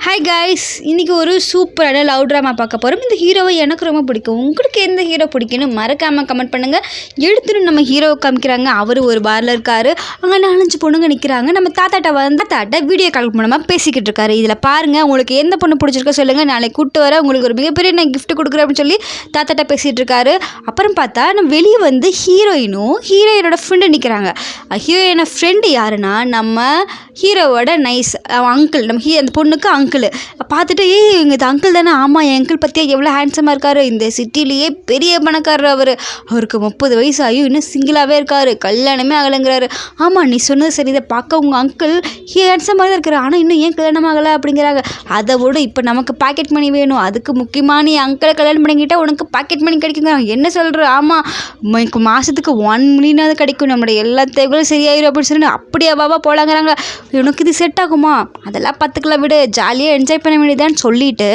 Hi guys, இன்றைக்கி ஒரு சூப்பரான லவ் ட்ராமா பார்க்க போகிறோம். இந்த ஹீரோவை எனக்கு ரொம்ப பிடிக்கும். உங்களுக்கு எந்த ஹீரோ பிடிக்குன்னு மறக்காமல் கமெண்ட் பண்ணுங்கள். எடுத்துன்னு நம்ம ஹீரோவை காமிக்கிறாங்க. அவர் ஒரு பாரில் இருக்கார். அங்கே 4-5 பொண்ணுங்க நிற்கிறாங்க. நம்ம தாத்தாட்ட வீடியோ கால் மூலமாக பேசிக்கிட்டு இருக்காரு. இதில் பாருங்கள், உங்களுக்கு எந்த பொண்ணு பிடிச்சிருக்கோ சொல்லுங்கள், நாளைக்கு கூப்பிட்டு வர உங்களுக்கு ஒரு மிகப்பெரிய நான் கிஃப்ட் கொடுக்குறேன் அப்படின்னு சொல்லி தாத்தாட்ட பேசிகிட்டு இருக்காரு. அப்புறம் பார்த்தா நம்ம வெளியே வந்து ஹீரோயினோட ஃப்ரெண்டு நிற்கிறாங்க. ஹீரோயினோட ஃப்ரெண்டு யாருன்னா நம்ம ஹீரோவோட நைஸ் அங்கிள். நம்ம அந்த பொண்ணுக்கு அங்கிள் பார்த்துட்டு, எங்கள் அங்கிள் தானே? ஆமாம், என் அங்கிள் பற்றியா எவ்வளோ ஹேண்ட்ஸமாக இருக்காரு, இந்த சிட்டிலேயே பெரிய பணக்காரர் அவருக்கு 30 வயசு ஆகியும் இன்னும் சிங்கிளாகவே இருக்காரு, கல்யாணமே ஆகலைங்கிறாரு. ஆமாம், நீ சொன்னது சரி, இதை பார்க்க உங்கள் அங்கிள் ஹேண்ட்ஸமாக தான் இருக்காரு, ஆனால் இன்னும் ஏன் கல்யாணம் ஆகலை அப்படிங்கிறாங்க. அதை விட இப்போ நமக்கு பாக்கெட் மணி வேணும், அதுக்கு முக்கியமாக நீ அங்கிளை கல்யாணம் பண்ணிக்கிட்டால் உனக்கு பாக்கெட் மணி கிடைக்குங்கிறாங்க. என்ன சொல்கிற? ஆமாம், மாதத்துக்கு 1 மில்லியனாவது கிடைக்கும், நம்மளுடைய எல்லா தேவைகளும் சரியாயிரும் அப்படின்னு சொல்லி அப்படியே பாபா போலாங்கிறாங்க. உனக்கு இது செட் ஆகுமா? அதெல்லாம் பார்த்துக்கலாம், விடு, ஜாலியாக என்ஜாய் பண்ண வேண்டியதான்னு சொல்லிட்டு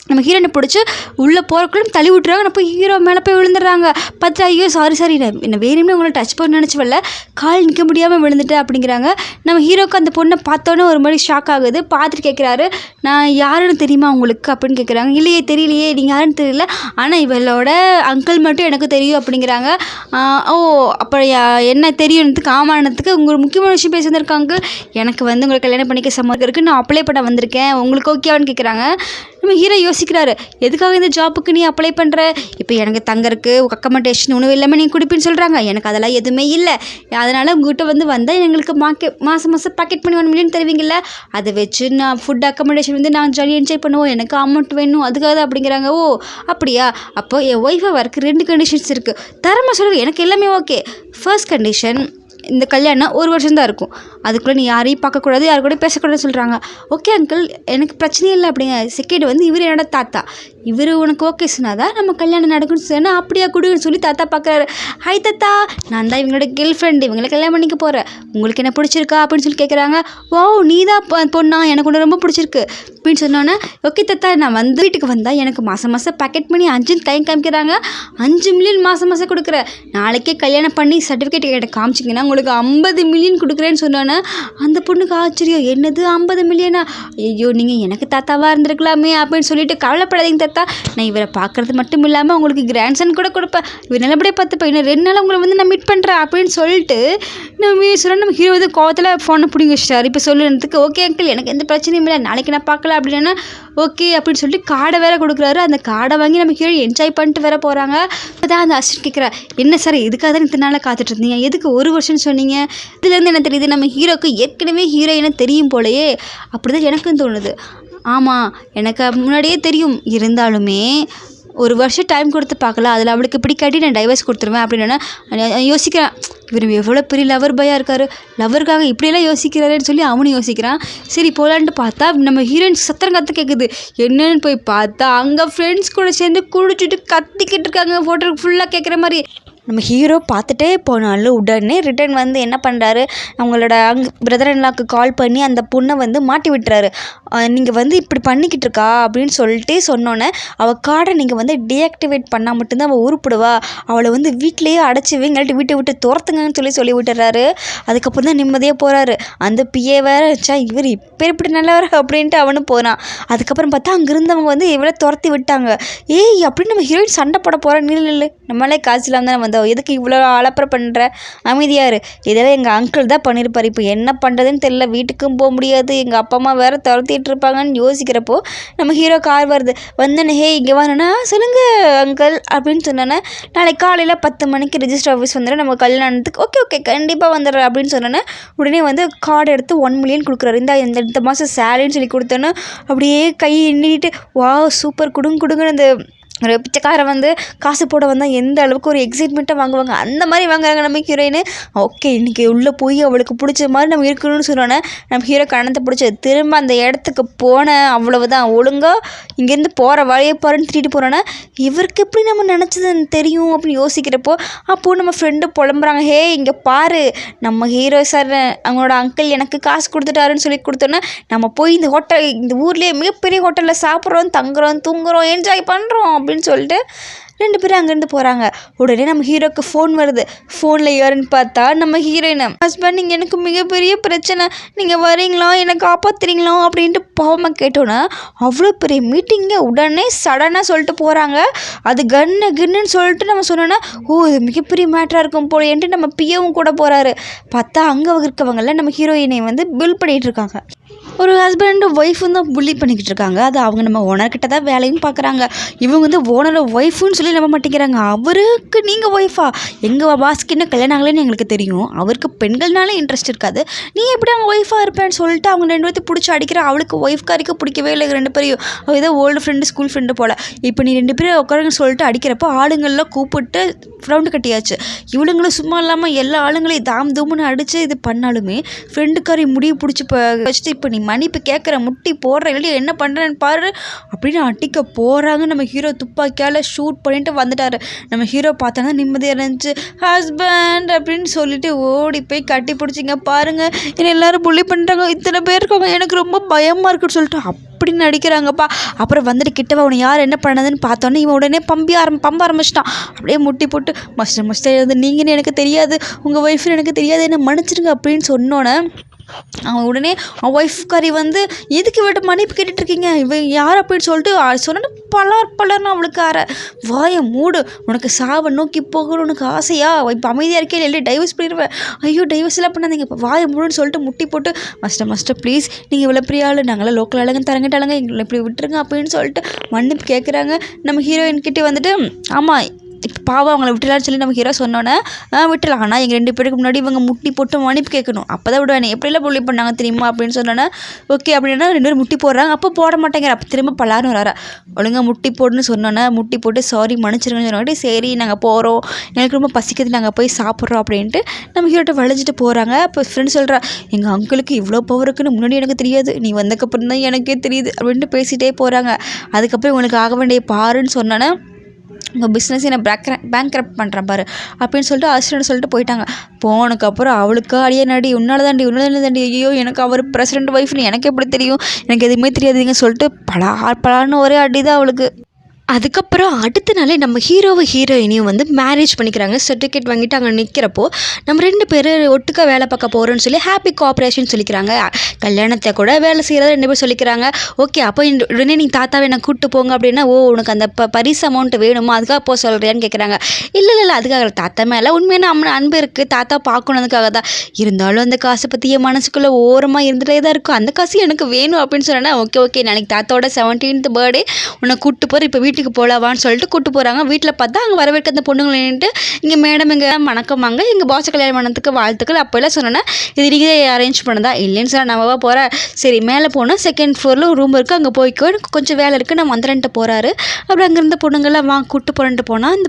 நம்ம ஹீரோனை பிடிச்சி உள்ளே போகிறக்குள்ள தள்ளி விட்டுறாங்க. நான் போய் ஹீரோ மேலே போய் விழுந்துடுறாங்க. பார்த்து, ஐயோ சாரி என்ன வேணும்னே உங்களை டச் பண்ண நினச்சி வரல, கால் நிற்க முடியாமல் விழுந்துட்டேன் அப்படிங்கிறாங்க. நம்ம ஹீரோக்கு அந்த பொண்ணை பார்த்தோன்னே ஒரு மாதிரி ஷாக் ஆகுது. பார்த்துட்டு கேட்குறாரு, நான் யாருன்னு தெரியுமா உங்களுக்கு அப்படின்னு கேட்குறாங்க. இல்லையே, தெரியலையே, நீங்கள் யாருன்னு தெரியல, ஆனால் இவளோட அங்கிள் மட்டும் எனக்கு தெரியும் அப்படிங்கிறாங்க. ஓ, அப்போ என்ன தெரியும்னதுக்கு ஆமானத்துக்கு உங்கள் முக்கியமான விஷயம் பேசி வந்திருக்காங்க. எனக்கு வந்து உங்களை கல்யாணம் பண்ணிக்க சம்மதம் இருக்குது, நான் அப்ளை பண்ண வந்திருக்கேன், உங்களுக்கு ஓகேவான்னு கேட்குறாங்க. நம்ம ஹீரோ யோசிக்கிறாரு, எதுக்காக இந்த ஜாப்புக்கு நீ அப்ளை பண்ணுற? இப்போ எனக்கு தங்கறக்கு அக்கமெண்டேஷன் உணவு எல்லாமே நீங்கள் கொடுப்பீன்னு சொல்கிறாங்க. எனக்கு அதெல்லாம் எதுவுமே இல்லை, அதனால் உங்கள்கிட்ட வந்தால் எங்களுக்கு மாதம் பாக்கெட் பண்ணி 1 மில்லியன் தருவீங்கள்ல, அதை வச்சு நான் ஃபுட் அக்கமெண்டேஷன் வந்து நான் ஜாலியாக என்ஜாய் பண்ணுவோம், எனக்கு அமௌண்ட் வேணும், அதுக்காக தான் அப்படிங்கிறாங்க. ஓ அப்படியா? அப்போ என் ஒய்ஃபாக வரக்கு 2 கண்டிஷன்ஸ் இருக்குது, தரமாக சொல்கிறேன். எனக்கு எல்லாமே ஓகே. ஃபர்ஸ்ட் கண்டிஷன், இந்த கல்யாணம் 1 வருஷம் தான் இருக்கும், அதுக்குள்ளே நீ யாரையும் பார்க்கக்கூடாது, யாரு கூட பேசக்கூடாதுன்னு சொல்கிறாங்க. ஓகே அங்கிள், எனக்கு பிரச்சனையே இல்லை அப்படிங்க. செகண்ட் வந்து இவர் என்னோட தாத்தா, இவர் உனக்கு ஓகே சொன்னாதான் நம்ம கல்யாணம் நடக்கும்னு சொன்னால் அப்படியா கொடுன்னு சொல்லி தாத்தா பார்க்குறாரு. ஹாய் தாத்தா, நான் தான் இவங்களோட கேர்ள் ஃப்ரெண்டு, இவங்களை கல்யாணம் பண்ணிக்க போகிறேன், உங்களுக்கு என்ன பிடிச்சிருக்கா அப்படின்னு சொல்லி கேட்குறாங்க. ஓ, நீ தான் பொண்ணா, எனக்கு ஒன்று ரொம்ப பிடிச்சிருக்கு அப்படின்னு சொன்னோன்னே, ஓகே தாத்தா, நான் வந்து வீட்டுக்கு வந்தால் எனக்கு மாதம் பேக்கெட் பண்ணி 5 கை காமிக்கிறாங்க, 5 மில்லியன் மாதம் கொடுக்குறேன், நாளைக்கே கல்யாணம் பண்ணி சர்டிஃபிகேட் கிட்ட காமிச்சிங்கன்னா உங்களுக்கு 50 மில்லியன் கொடுக்குறேன்னு சொன்னோன்னே அந்த பொண்ணுக்கு ஆச்சரியம். என்னது 50 மில்லியனா? ஐயோ, நீங்கள் எனக்கு தாத்தாவாக இருந்திருக்கலாமே அப்படின்னு சொல்லிட்டு, கவலைப்படாதீங்க தாத்தா, நான் இவரை பார்க்குறது மட்டும் இல்லாமல் உங்களுக்கு கிராண்ட்சன் கூட கொடுப்பேன், இவர் நல்லபடியாக பார்த்துப்பேன், இன்னும் 2 நாள் உங்களை வந்து நான் மீட் பண்ணுறேன் அப்படின்னு சொல்லிட்டு நம்ம ஹீரோ வந்து கோவத்தில் ஃபோனை பிடிங்க வச்சிட்டார். இப்போ சொல்லுறதுக்கு, ஓகே அங்கிள், எனக்கு எந்த பிரச்சனையும் இல்லை, நாளைக்கு நான் பார்க்கலாம் அப்படின்னா ஓகே அப்படின்னு சொல்லிட்டு கார்டை வேற கொடுக்குறாரு. அந்த கார்டை வாங்கி நம்ம ஹீரோ என்ஜாய் பண்ணிட்டு வேற போகிறாங்க. இப்போ தான் அந்த அசிஸ்டன்ட் கேட்குறா, என்ன சார் இதுக்காக தான் இத்தனை நாளாக காத்துட்டு இருந்தீங்க, எதுக்கு 1 வருஷம்னு சொன்னீங்க? இதுலேருந்து என்ன தெரியுது, நம்ம ஹீரோக்கு ஏற்கனவே ஹீரோயினை தெரியும் போலையே, அப்படி தான் எனக்கும் தோணுது. ஆமாம், எனக்கு முன்னாடியே தெரியும், இருந்தாலுமே 1 வருஷம் டைம் கொடுத்து பார்க்கல, அதில் அவளுக்கு பிடிக்காட்டி நான் டைவர்ஸ் கொடுத்துருவேன் அப்படின்னு யோசிக்கிறேன். இவர் எவ்வளோ பெரிய லவர் பாயாக இருக்கார், லவருக்காக இப்படியெல்லாம் யோசிக்கிறாருன்னு சொல்லி அவனும் யோசிக்கிறான். சரி போகலான்ட்டு பார்த்தா நம்ம ஹீரோயின் சத்திரம் கற்று கேட்குது. என்னன்னு போய் பார்த்தா அங்கே ஃப்ரெண்ட்ஸ் கூட சேர்ந்து குடிச்சிட்டு கத்திக்கிட்டு இருக்காங்க, ஃபோட்டோ ஃபுல்லாக கேட்குற மாதிரி. நம்ம ஹீரோ பார்த்துட்டே போனாலும் உடனே ரிட்டர்ன் வந்து என்ன பண்ணுறாரு, அவங்களோட பிரதர் இன்லாக்கு கால் பண்ணி அந்த பொண்ணை வந்து மாட்டி விட்டுறாரு. நீங்கள் வந்து இப்படி பண்ணிக்கிட்டு இருக்கா அப்படின்னு சொல்லிட்டு சொன்னோன்னே, அவள் கார்டை நீங்கள் வந்து டீஆக்டிவேட் பண்ணால் மட்டும்தான் அவள் உருப்பிடுவா, அவளை வந்து வீட்டிலேயே அடைச்சி வைங்கள்ட்டு வீட்டை விட்டு துரத்துங்கன்னு சொல்லி விட்டுறாரு. அதுக்கப்புறம் தான் நிம்மதியாக போகிறாரு. அந்த பிஏ வேற வச்சா, இவர் இப்போ இப்படி நல்லவர் அப்படின்ட்டு அவனும் போகிறான். அதுக்கப்புறம் பார்த்தா அங்கே இருந்தவங்க வந்து இவளை துரத்தி விட்டாங்க. ஏய் அப்படின்னு நம்ம ஹீரோயின் சண்டை போட போகிறோம். நில்லு, நம்மளே காசு இல்லாமல் தானே வந்தோம், எதுக்கு இவ்வளோ அலப்பறை பண்ணுற, அமைதியாரு, இதெல்லாம் எங்கள் அங்கிள் தான் பண்ணியிருப்பார், இப்போ என்ன பண்ணுறதுன்னு தெரியல, வீட்டுக்கும் போக முடியாது, எங்கள் அப்பா அம்மா வேறு துரத்திட்டு இருப்பாங்கன்னு யோசிக்கிறப்போ நம்ம ஹீரோ கார் வருது. வந்தோன்னே, ஹே இங்கே வரணுன்னா சொல்லுங்கள் அங்கிள் அப்படின்னு சொன்னோன்னே, நாளைக்கு காலையில் 10 மணிக்கு ரிஜிஸ்டர் ஆஃபீஸ் வந்துடும், நம்ம கல்யாணத்துக்கு ஓகே கண்டிப்பாக வந்துடுறேன் அப்படின்னு சொன்னோன்னே, உடனே வந்து கார்டு எடுத்து 1 மில்லியன் கொடுக்குறாரு. இந்த மாதம் சேலரின்னு சொல்லி கொடுத்தோன்னே அப்படியே கை எண்ணிட்டு, வா சூப்பர், கொடுங்கன்னு அந்த ஒரு பிச்சைக்காரன் வந்து காசு போட வந்தால் எந்த அளவுக்கு ஒரு எக்ஸைட்மெண்ட்டாக வாங்குவாங்க, அந்த மாதிரி வாங்குறாங்க நம்ம ஹீரோயின். ஓகே, இன்றைக்கி உள்ளே போய் அவளுக்கு பிடிச்ச மாதிரி நம்ம இருக்கணும்னு சொன்னோன்னே நம்ம ஹீரோ கணத்தை பிடிச்சது. திரும்ப அந்த இடத்துக்கு போனேன், அவ்வளவுதான், ஒழுங்காக இங்கேருந்து போகிற வழியை பாருன்னு திட்டிட்டு போனோன்னே, இவருக்கு எப்படி நம்ம நினச்சதுன்னு தெரியும் அப்படின்னு யோசிக்கிறப்போ அப்போது நம்ம ஃப்ரெண்டு புலம்புறாங்க. ஹே இங்கே பாரு, நம்ம ஹீரோ சார் அவங்களோட அங்கிள் எனக்கு காசு கொடுத்துட்டாருன்னு சொல்லி கொடுத்தோன்னே, நம்ம போய் இந்த ஊர்லேயே மிகப்பெரிய ஹோட்டலில் சாப்பிட்றோம், தங்குறோம், தூங்குறோம், என்ஜாய் பண்ணுறோம் அப்படின்னு சொல்லிட்டு 2 பேரும் அங்கேருந்து போகிறாங்க. உடனே நம்ம ஹீரோக்கு ஃபோன் வருது. ஃபோனில் யாருன்னு பார்த்தா நம்ம ஹீரோயின். ஹஸ்பண்ட், நீங்கள் எனக்கு மிகப்பெரிய பிரச்சனை, நீங்கள் வரீங்களா, என்னை காப்பாற்றுறீங்களா அப்படின்ட்டு பாவமாக கேட்டோன்னே அவ்வளோ பெரிய மீட்டிங்கை உடனே சடனாக சொல்லிட்டு போகிறாங்க. அது கன்னு சொல்லிட்டு நம்ம சொன்னோன்னா, ஓ இது மிகப்பெரிய மேட்டராக இருக்கும் போலேன்ட்டு நம்ம பியவும் கூட போகிறாரு. பார்த்தா அங்கே இருக்கவங்கள நம்ம ஹீரோயினை வந்து பில் பண்ணிகிட்டு இருக்காங்க. ஒரு ஹஸ்பண்ட் ஒய்ஃபும் தான் புள்ளி பண்ணிக்கிட்டு இருக்காங்க. அது அவங்க நம்ம ஓனர்கிட்ட தான் வேலையும் பார்க்குறாங்க. இவங்க வந்து ஓனரை ஒய்ஃபுன்னு சொல்லி நம்ப மாட்டேங்கிறாங்க. அவருக்கு நீங்கள் ஒய்ஃபா, எங்கள் பாஸ்க்கு என்ன கல்யாணம் ஆகலைன்னு எங்களுக்கு தெரியும், அவருக்கு பெண்கள்னாலே இன்ட்ரெஸ்ட் இருக்காது, நீ எப்படி அவங்க ஒய்ஃபாக இருப்பேன்னு சொல்லிட்டு அவங்க 2 பேர்த்து பிடிச்சி அடிக்கிற. அவளுக்கு ஒய்ஃப்காரிக்கு பிடிக்கவே இல்லை 2 பேரையும். அவள் ஏதோ ஓல்டு ஃப்ரெண்டு ஸ்கூல் ஃப்ரெண்டு போல். இப்போ நீ 2 பேரும் உட்காருன்னு சொல்லிட்டு அடிக்கிறப்போ ஆளுங்கள்லாம் கூப்பிட்டு ரவுண்டு கட்டியாச்சு. இவளுங்களும் சும்மா இல்லாமல் எல்லா ஆளுங்களையும் தாம் தூமுன்னு அடித்து இது பண்ணாலுமே ஃப்ரெண்டுக்காரி முடிவு பிடிச்சி வச்சுட்டு இப்போ நீ மன்னிப்பு கேட்குற, முட்டி போடுற, இல்லையா என்ன பண்ணுறேன்னு பாரு அப்படின்னு அடிக்க போகிறாங்க. நம்ம ஹீரோ துப்பாக்கியால் ஷூட் பண்ணிட்டு வந்துட்டார். நம்ம ஹீரோ பார்த்தோன்னா நிம்மதியாக இருந்துச்சு. ஹஸ்பண்ட் அப்படின்னு சொல்லிட்டு ஓடி போய் கட்டி பிடிச்சிங்க. பாருங்கள் என்னை எல்லோரும் புள்ளி பண்ணுறாங்க, இத்தனை பேர் இருக்காங்க, எனக்கு ரொம்ப பயமாக இருக்குன்னு சொல்லிட்டு அப்படின்னு நடிக்கிறாங்கப்பா. அப்புறம் வந்துட்டு கிட்டவா அவனை யார் என்ன பண்ணதுன்னு பார்த்தோன்னே இவன் உடனே பம்ப ஆரம்பிச்சிட்டான். அப்படியே முட்டி போட்டு மஸ்டர் இருந்து நீங்கன்னு எனக்கு தெரியாது, உங்கள் ஒய்ஃப்னு எனக்கு தெரியாது, என்ன மன்னிச்சிருங்க அப்படின்னு சொன்னோன்னே அவன் உடனே அவன் ஒய்ஃப்காரி வந்து எதுக்கு விட்டு மன்னிப்பு கேட்டுட்ருக்கீங்க, இவன் யார் அப்படின்னு சொல்லிட்டு சொன்னோன்னு பலர்னு அவளுக்கு வாயை மூடு, உனக்கு சாவை நோக்கி போகணும் உனக்கு ஆசையா, இப்போ அமைதியாக இருக்கே இல்லை டைவர்ஸ் பண்ணிடுவேன், ஐயோ டைவர்ஸ்லாம் பண்ணாதீங்க, இப்போ வாயை மூடுன்னு சொல்லிட்டு முட்டி போட்டு மஸ்டர் ப்ளீஸ் நீங்கள் இவ்வளோ பெரிய ஆள், நாங்களாம் லோக்கல் ஆளுங்க தரங்கிட்டாளுங்க, எங்களை இப்படி விட்டுருங்க அப்படின்னு சொல்லிட்டு மன்னிப்பு கேட்குறாங்க. நம்ம ஹீரோயின்கிட்டே வந்துட்டு ஆமாம் இப்போ பாவம் அவங்கள விட்டுலான்னு சொல்லி நம்ம ஹீரோ சொன்னோன்னே விட்டுலாம், ஆனால் எங்கள் 2 பேருக்கு முன்னாடி இவங்க முட்டி போட்டு மன்னிப்பு கேட்கணும், அப்போ தான் விடுவானே, எப்படிலாம் புள்ளி பண்ணாங்க தெரியுமா அப்படின்னு சொன்னோன்னே ஓகே அப்படின்னா 2 பேரும் முட்டி போடுறாங்க. அப்போ போட மாட்டேங்கிற, அப்போ திரும்ப பலாரும் வராரா, ஒழுங்காக முட்டி போடுன்னு சொன்னோன்னே முட்டி போட்டு சாரி மன்னிச்சிருங்கன்னு சொன்னாட்டி சரி நாங்கள் போகிறோம், எனக்கு ரொம்ப பசிக்குது நாங்கள் போய் சாப்பிட்றோம் அப்படின்ட்டு நம்ம ஹீரோட்ட வளைஞ்சிட்டு போகிறாங்க. அப்போ ஃப்ரெண்ட் சொல்கிறா, எங்கள் அங்கிளுக்கு இவ்வளோ பவர் இருக்குன்னு முன்னாடி எனக்கு தெரியாது, நீ வந்தக்கப்புறம் தான் எனக்கே தெரியுது அப்படின்ட்டு பேசிகிட்டே போகிறாங்க. அதுக்கப்புறம் இவங்களுக்கு ஆக வேண்டிய பாருன்னு சொன்னோன்னே உங்கள் பிஸ்னஸ் என்ன பேங்க்ரப்ட் பண்ணுறேன் பாரு அப்படின்னு சொல்லிட்டு அசிஸ்டன்ட் சொல்லிட்டு போயிட்டாங்க. போனதுக்கப்புறம் அவளுக்கு அடியே நடி உன்னால தாண்டி ஐயோ எனக்கு அவர் பிரசிடென்ட் ஒய்ஃப்னு எனக்கு எப்படி தெரியும், எனக்கு எதுவுமே தெரியாதுங்க சொல்லிட்டு பலான்னு ஒரே அடி தான் அவளுக்கு. அதுக்கப்புறம் அடுத்த நாளே நம்ம ஹீரோயினையும் வந்து மேரேஜ் பண்ணிக்கிறாங்க. சர்டிஃபிகேட் வாங்கிட்டு அங்கே நிற்கிறப்போ நம்ம 2 பேர் ஒட்டுக்கா வேலை பார்க்க போகிறோன்னு சொல்லி ஹாப்பி கோஆப்ரேஷன் சொல்லிக்கிறாங்க. கல்யாணத்தை கூட வேலை செய்கிறத 2 பேர் சொல்லிக்கிறாங்க. ஓகே அப்போ உடனே நீங்கள் தாத்தாவை என்ன கூப்பிட்டு போங்க அப்படின்னா, ஓ உனக்கு அந்த பரிசு அமௌண்ட் வேணுமா அதுக்காக போக சொல்கிறியான்னு கேட்குறாங்க. இல்லை அதுக்காக தாத்தா மேலே உண்மையான அன்பு இருக்குது, தாத்தா பார்க்கணுதுக்காக தான், இருந்தாலும் அந்த காசை பற்றி என் மனசுக்குள்ளே ஓரமாக இருந்துகிட்டே தான் இருக்கும், அந்த காசு எனக்கு வேணும் அப்படின்னு சொன்னேன்னா ஓகே நாளைக்கு தாத்தாவோட 17th பர்த்டே உன்னை கூப்பிட்டு போகிற, இப்போ வீட்டுக்கு போகலாவான்னு சொல்லிட்டு கூப்பிட்டு போகிறாங்க. வீட்டில் பார்த்தா அங்கே வரவேற்க அந்த பொண்ணுங்களை நின்றுட்டு இங்கே மேடம் இங்கே வணக்கமாங்க, எங்கள் பாஸ் கல்யாணம் பண்ணதுக்கு வாழ்த்துக்கள் அப்போல்லாம் சொன்னோன்னா இது நீங்கள் அரேஞ்ச் பண்ணதா இல்லைன்னு சொன்னால் நம்மவா போகிறேன், சரி மேலே போனால் 2nd ஃப்ளோரில் ரூம் இருக்குது அங்கே போய்க்கோ எனக்கு கொஞ்சம் வேலை இருக்குது நான் வந்துடுன்ட்டு போகிறாரு. அப்படி அங்கேருந்த பொண்ணுங்கள்லாம் கூப்பிட்டு போகிறேன்ட்டு போனால் அந்த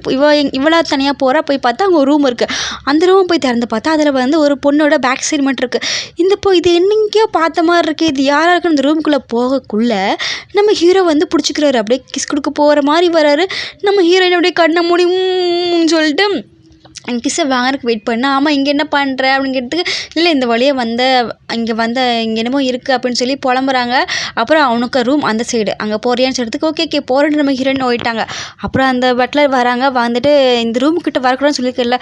இவ்வளோ தனியாக போகிறா. போய் பார்த்தா அங்கே ஒரு ரூம் இருக்குது. அந்த ரூம் போய் திறந்து பார்த்தா அதில் வந்து ஒரு பொண்ணோட பேக் சைடு மட்டும் இருக்குது. இது என்னங்கேயோ பார்த்த மாதிரி இருக்குது, இது யாராக இருக்குன்னு அந்த ரூமுக்குள்ளே போகக்குள்ளே நம்ம ஹீரோ வந்து பிடிச்சிக்கிறாரு. அப்படியே கிஸ் கொடுக்க போகிற மாதிரி வராரு. நம்ம ஹீரோயின் அப்படியே கண்ணை மூடி சொல்லிட்டு கிஸ்ஸை வாங்கறதுக்கு வெயிட் பண்ணேன். ஆமாம் இங்கே என்ன பண்ணுற அப்படின்னு கேட்டதுக்கு இல்லை இந்த வழியாக இங்கே என்னமோ இருக்குது அப்படின்னு சொல்லி புலம்புறாங்க. அப்புறம் அவனுக்கு ரூம் அந்த சைடு அங்கே போறியான்னு சொல்கிறதுக்கு ஓகே போகிறேன்னு நம்ம ஹீரோயின் ஓயிட்டாங்க. அப்புறம் அந்த பட்லர் வராங்க, வந்துட்டு இந்த ரூமுக்கிட்ட வரக்கூடாதுன்னு சொல்லியிருக்கல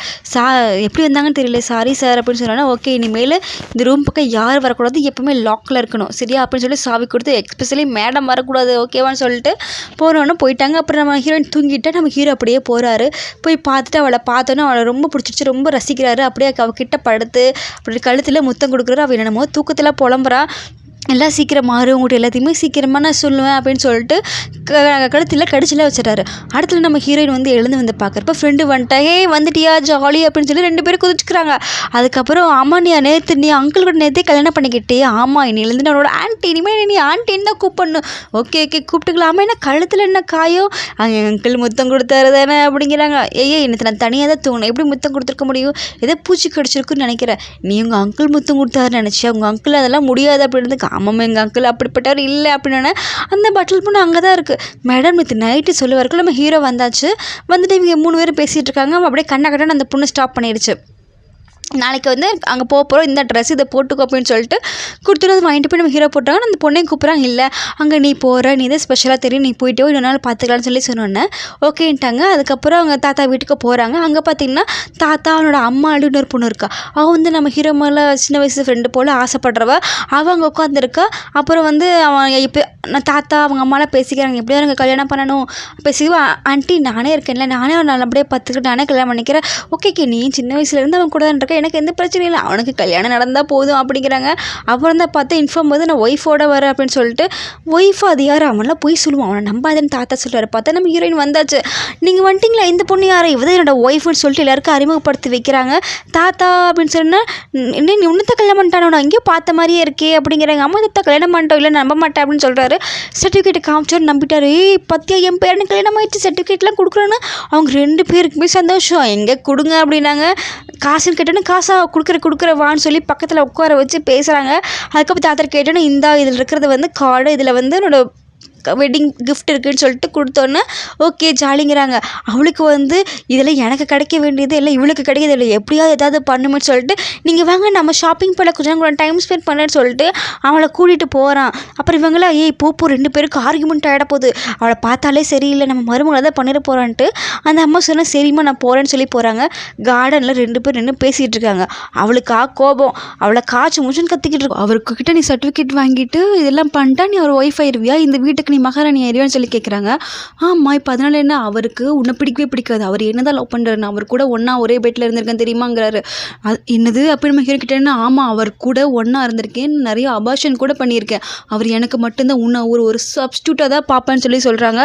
எப்படி வந்தாங்கன்னு தெரியல, சாரி சார் அப்படின்னு சொன்னோன்னா ஓகே இனிமேல் இந்த ரூம் பக்கம் யார் வரக்கூடாது, எப்போவுமே லாக்கில் இருக்கணும் சரியா அப்படின்னு சொல்லி சாவி கொடுத்து எக்ஸ்பெஷலி மேடம் வரக்கூடாது ஓகேவான்னு சொல்லிட்டு போகிறோன்னு போயிட்டாங்க. அப்புறம் நம்ம ஹீரோயின் தூங்கிட்டு நம்ம ஹீரோ அப்படியே போகிறாரு. போய் பார்த்துட்டு அவளை பார்த்தோன்னே அவளை ரொம்ப பிடிச்சிருச்சு, ரொம்ப ரசிக்கிறாரு. அப்படியே அவகிட்ட படுத்து அப்படி கழுத்தில் முத்தம் கொடுக்குறாரு. அவள் என்னமோ தூக்கத்தில் புலம்புறா, எல்லாம் சீக்கிரம் மாறும் உங்கள்கிட்ட எல்லாத்தையுமே சீக்கிரமாக நான் சொல்லுவேன் அப்படின்னு சொல்லிட்டு கழுத்தில் கடிச்சிலாம் வச்சிடறாரு. அடுத்துல நம்ம ஹீரோயின் வந்து எழுந்து வந்து பார்க்குறப்ப ஃப்ரெண்டு வந்துட்டா, வந்துட்டியா ஜாலி அப்படின்னு சொல்லி 2 பேரும் குதிச்சுக்கிறாங்க. அதுக்கப்புறம் ஆமாண்டியா நேற்று நீ அங்கிள் கூட நேற்றே கல்யாணம் பண்ணிக்கிட்டே, ஆமாம் இன்னிலேருந்து அவனோட ஆன்ட்டி, இனிமேல் நீ ஆன்ட்டின்னு தான் கூப்பிடணும், ஓகே கூப்பிட்டுக்கலாமா, என்ன கழுத்தில் என்ன காயம், என் அங்கிள் முத்தம் கொடுத்தாரு தானே அப்படிங்கிறாங்க. இன்னைக்கு நான் தனியாக தான் தூங்கினேன், எப்படி முத்தம் கொடுத்துருக்க முடியும், ஏதோ பூச்சி கடிச்சிருக்குன்னு நினைக்கிறேன், நீ உங்கள் அங்கிள் முத்தம் கொடுத்தாருன்னு நினச்சியா, உங்கள் அங்கிள் அதெல்லாம் முடியாது அப்படின்னு. ஆமாம் எங்கள் அங்கிள் அப்படிப்பட்டவர் இல்லை அப்படின்னா அந்த பட்டில் பொண்ணு அங்கே தான் இருக்குது. மேடம் நேற்று நைட்டு சொல்லி வரைக்கும் நம்ம ஹீரோ வந்துட்டு இவங்க 3 பேரும் பேசிகிட்டு இருக்காங்க. அப்படியே கண்ணை அந்த பொண்ணு ஸ்டாப் பண்ணிடுச்சு. நாளைக்கு வந்து அங்கே போகிறோம், இந்த ட்ரெஸ் இதை போட்டுக்கோ அப்படின்னு சொல்லிட்டு கொடுத்துட்டு அதை வாங்கிட்டு போய் நம்ம ஹீரோ போட்டாங்க. அந்த பொண்ணையும் கூப்பிட்றாங்க, இல்லை அங்கே நீ போகிற, நீ தான் ஸ்பெஷலாக தெரியும், நீ போயிட்டோ இன்னொரு நாள் பார்த்துக்கலான்னு சொன்னோன்னே ஓகேன்ட்டாங்க. அதுக்கப்புறம் அவங்க தாத்தா வீட்டுக்கு போகிறாங்க. அங்கே பார்த்திங்கன்னா தாத்தா அவனோட அம்மாடி இன்னொரு பொண்ணு இருக்கா. அவள் வந்து நம்ம ஹீரோ மேலே சின்ன வயசு ஃப்ரெண்டு போல் ஆசைப்படுறவ. அவள் அங்கே உட்காந்துருக்கா. அப்புறம் வந்து அவன் இப்போ நான் தாத்தா அவங்க அம்மாலாம் பேசிக்கிறாங்க, எப்படியா எனக்கு கல்யாணம் பண்ணணும் பேசிக்குவா. ஆண்டி நானே இருக்கேன்ல, நானே அவன் நல்லபடியாக பார்த்துக்கிட்டு நானே கல்யாணம் பண்ணிக்கிறேன். ஓகே நீ சின்ன வயசுலேருந்து அவன் கூட தான் இருக்க, எனக்கு எந்த பிரச்சனையும் இல்லை, அவனுக்கு கல்யாணம் நடந்தால் போதும் அப்படிங்கிறாங்க. அப்புறம் தான் பார்த்து இன்ஃபார்ம் வந்து நான் ஒய்ஃபோட வரேன் அப்படின்னு சொல்லிட்டு, ஒய்ஃப் அது யார் அவன்லாம் போய் சொல்லுவான், அவனை நம்பாதுன்னு தாத்தா சொல்லுவார். பார்த்தா நம்ம ஹீரோயின் வந்தாச்சு. நீங்கள் வந்துட்டிங்களா, இந்த பொண்ணு யாரை, இவதான் என்னோட ஒய்ஃப்னு சொல்லிட்டு எல்லாருக்கும் அறிமுகப்படுத்தி வைக்கிறாங்க. தாத்தா அப்படின்னு சொன்னால் என்ன நீ உன்னத்தை கல்யாணம் பண்ணிட்டானோட அங்கேயும் பார்த்த மாதிரியே இருக்கே அப்படிங்கிறாங்க. அம்மா தாத்தா கல்யாணம் பண்ணிட்டோம், இல்லை நம்ப மாட்டேன் அப்படின்னு சொல்கிறாரு. சர்டிஃபிகேட் காமிச்சோன்னு நம்பிட்டாரு. பத்தியா என் பேரனுக்கு கல்யாணம் ஆயிடுச்சு, சர்டிஃபிகேட்லாம் கொடுக்குறேன்னு. அவங்க 2 பேருக்குமே சந்தோஷம். எங்கே கொடுங்க அப்படின்னாங்க. காசுன்னு கேட்டோன்னு காசா கொடுக்குறவான்னு சொல்லி பக்கத்தில் உட்கார வச்சு பேசுகிறாங்க. அதுக்கப்புறம் தாத்தா கேட்டோன்னு இந்தா இதில் இருக்கிறது வந்து கார்டு, இதில் வந்து என்னோட வெட்டிங் கிஃப்ட் இருக்குதுன்னு சொல்லிட்டு கொடுத்தோன்னே ஓகே ஜாலிங்கிறாங்க. அவளுக்கு வந்து இதில் எனக்கு கிடைக்க வேண்டியது இல்லை, இவளுக்கு கிடைக்கிது இல்லை, எப்படியாவது ஏதாவது பண்ணுமென்னு சொல்லிட்டு நீங்கள் வாங்க நம்ம ஷாப்பிங் பண்ண கொஞ்சம் கூட டைம் ஸ்பெண்ட் பண்ணேன்னு சொல்லிட்டு அவளை கூட்டிகிட்டு போகிறான். அப்புறம் இவங்களாம் போ 2 பேருக்கு ஆர்குமெண்ட் ஆகிட போகுது, அவளை பார்த்தாலே சரியில்லை, நம்ம மருமகளை தான் பண்ணிட போகிறான்ட்டு அந்த அம்மா சொன்னால் சரிம்மா நான் போகிறேன்னு சொல்லி போகிறாங்க. கார்டனில் 2 பேர் நின்று பேசிகிட்டு இருக்காங்க. அவளுக்கா கோபம், அவளை காய்ச்சி மூச்சுன்னு கத்திக்கிட்டு இருக்கும். அவருக்கிட்ட நீ சர்டிஃபிகேட் வாங்கிட்டு இதெல்லாம் பண்ணிட்டா நீ ஒரு ஒய்ஃப் ஆயிடுவியா, இந்த வீட்டுக்கு நீ மகாராணி ஆயிடுவான்னு சொல்லி கேட்குறாங்க. ஆமாம் இப்போ அதனால என்ன, அவருக்கு உன்னை பிடிக்கவே பிடிக்காது, அவர் என்ன தான் லவ் பண்ணுறாரு, நான் அவர் கூட ஒன்றா ஒரே பெட்டில் இருந்திருக்கேன் தெரியுமாங்கிறாரு. அது என்னது அப்படி நம்ம கேட்டேன்னா, ஆமாம் அவர் கூட ஒன்றா இருந்திருக்கேன், நிறைய அபார்ஷன் கூட பண்ணியிருக்கேன், அவர் எனக்கு மட்டும்தான் உன்னை ஒரு சப்ஸ்டியூட்டாக தான் பார்ப்பேன்னு சொல்லி சொல்கிறாங்க.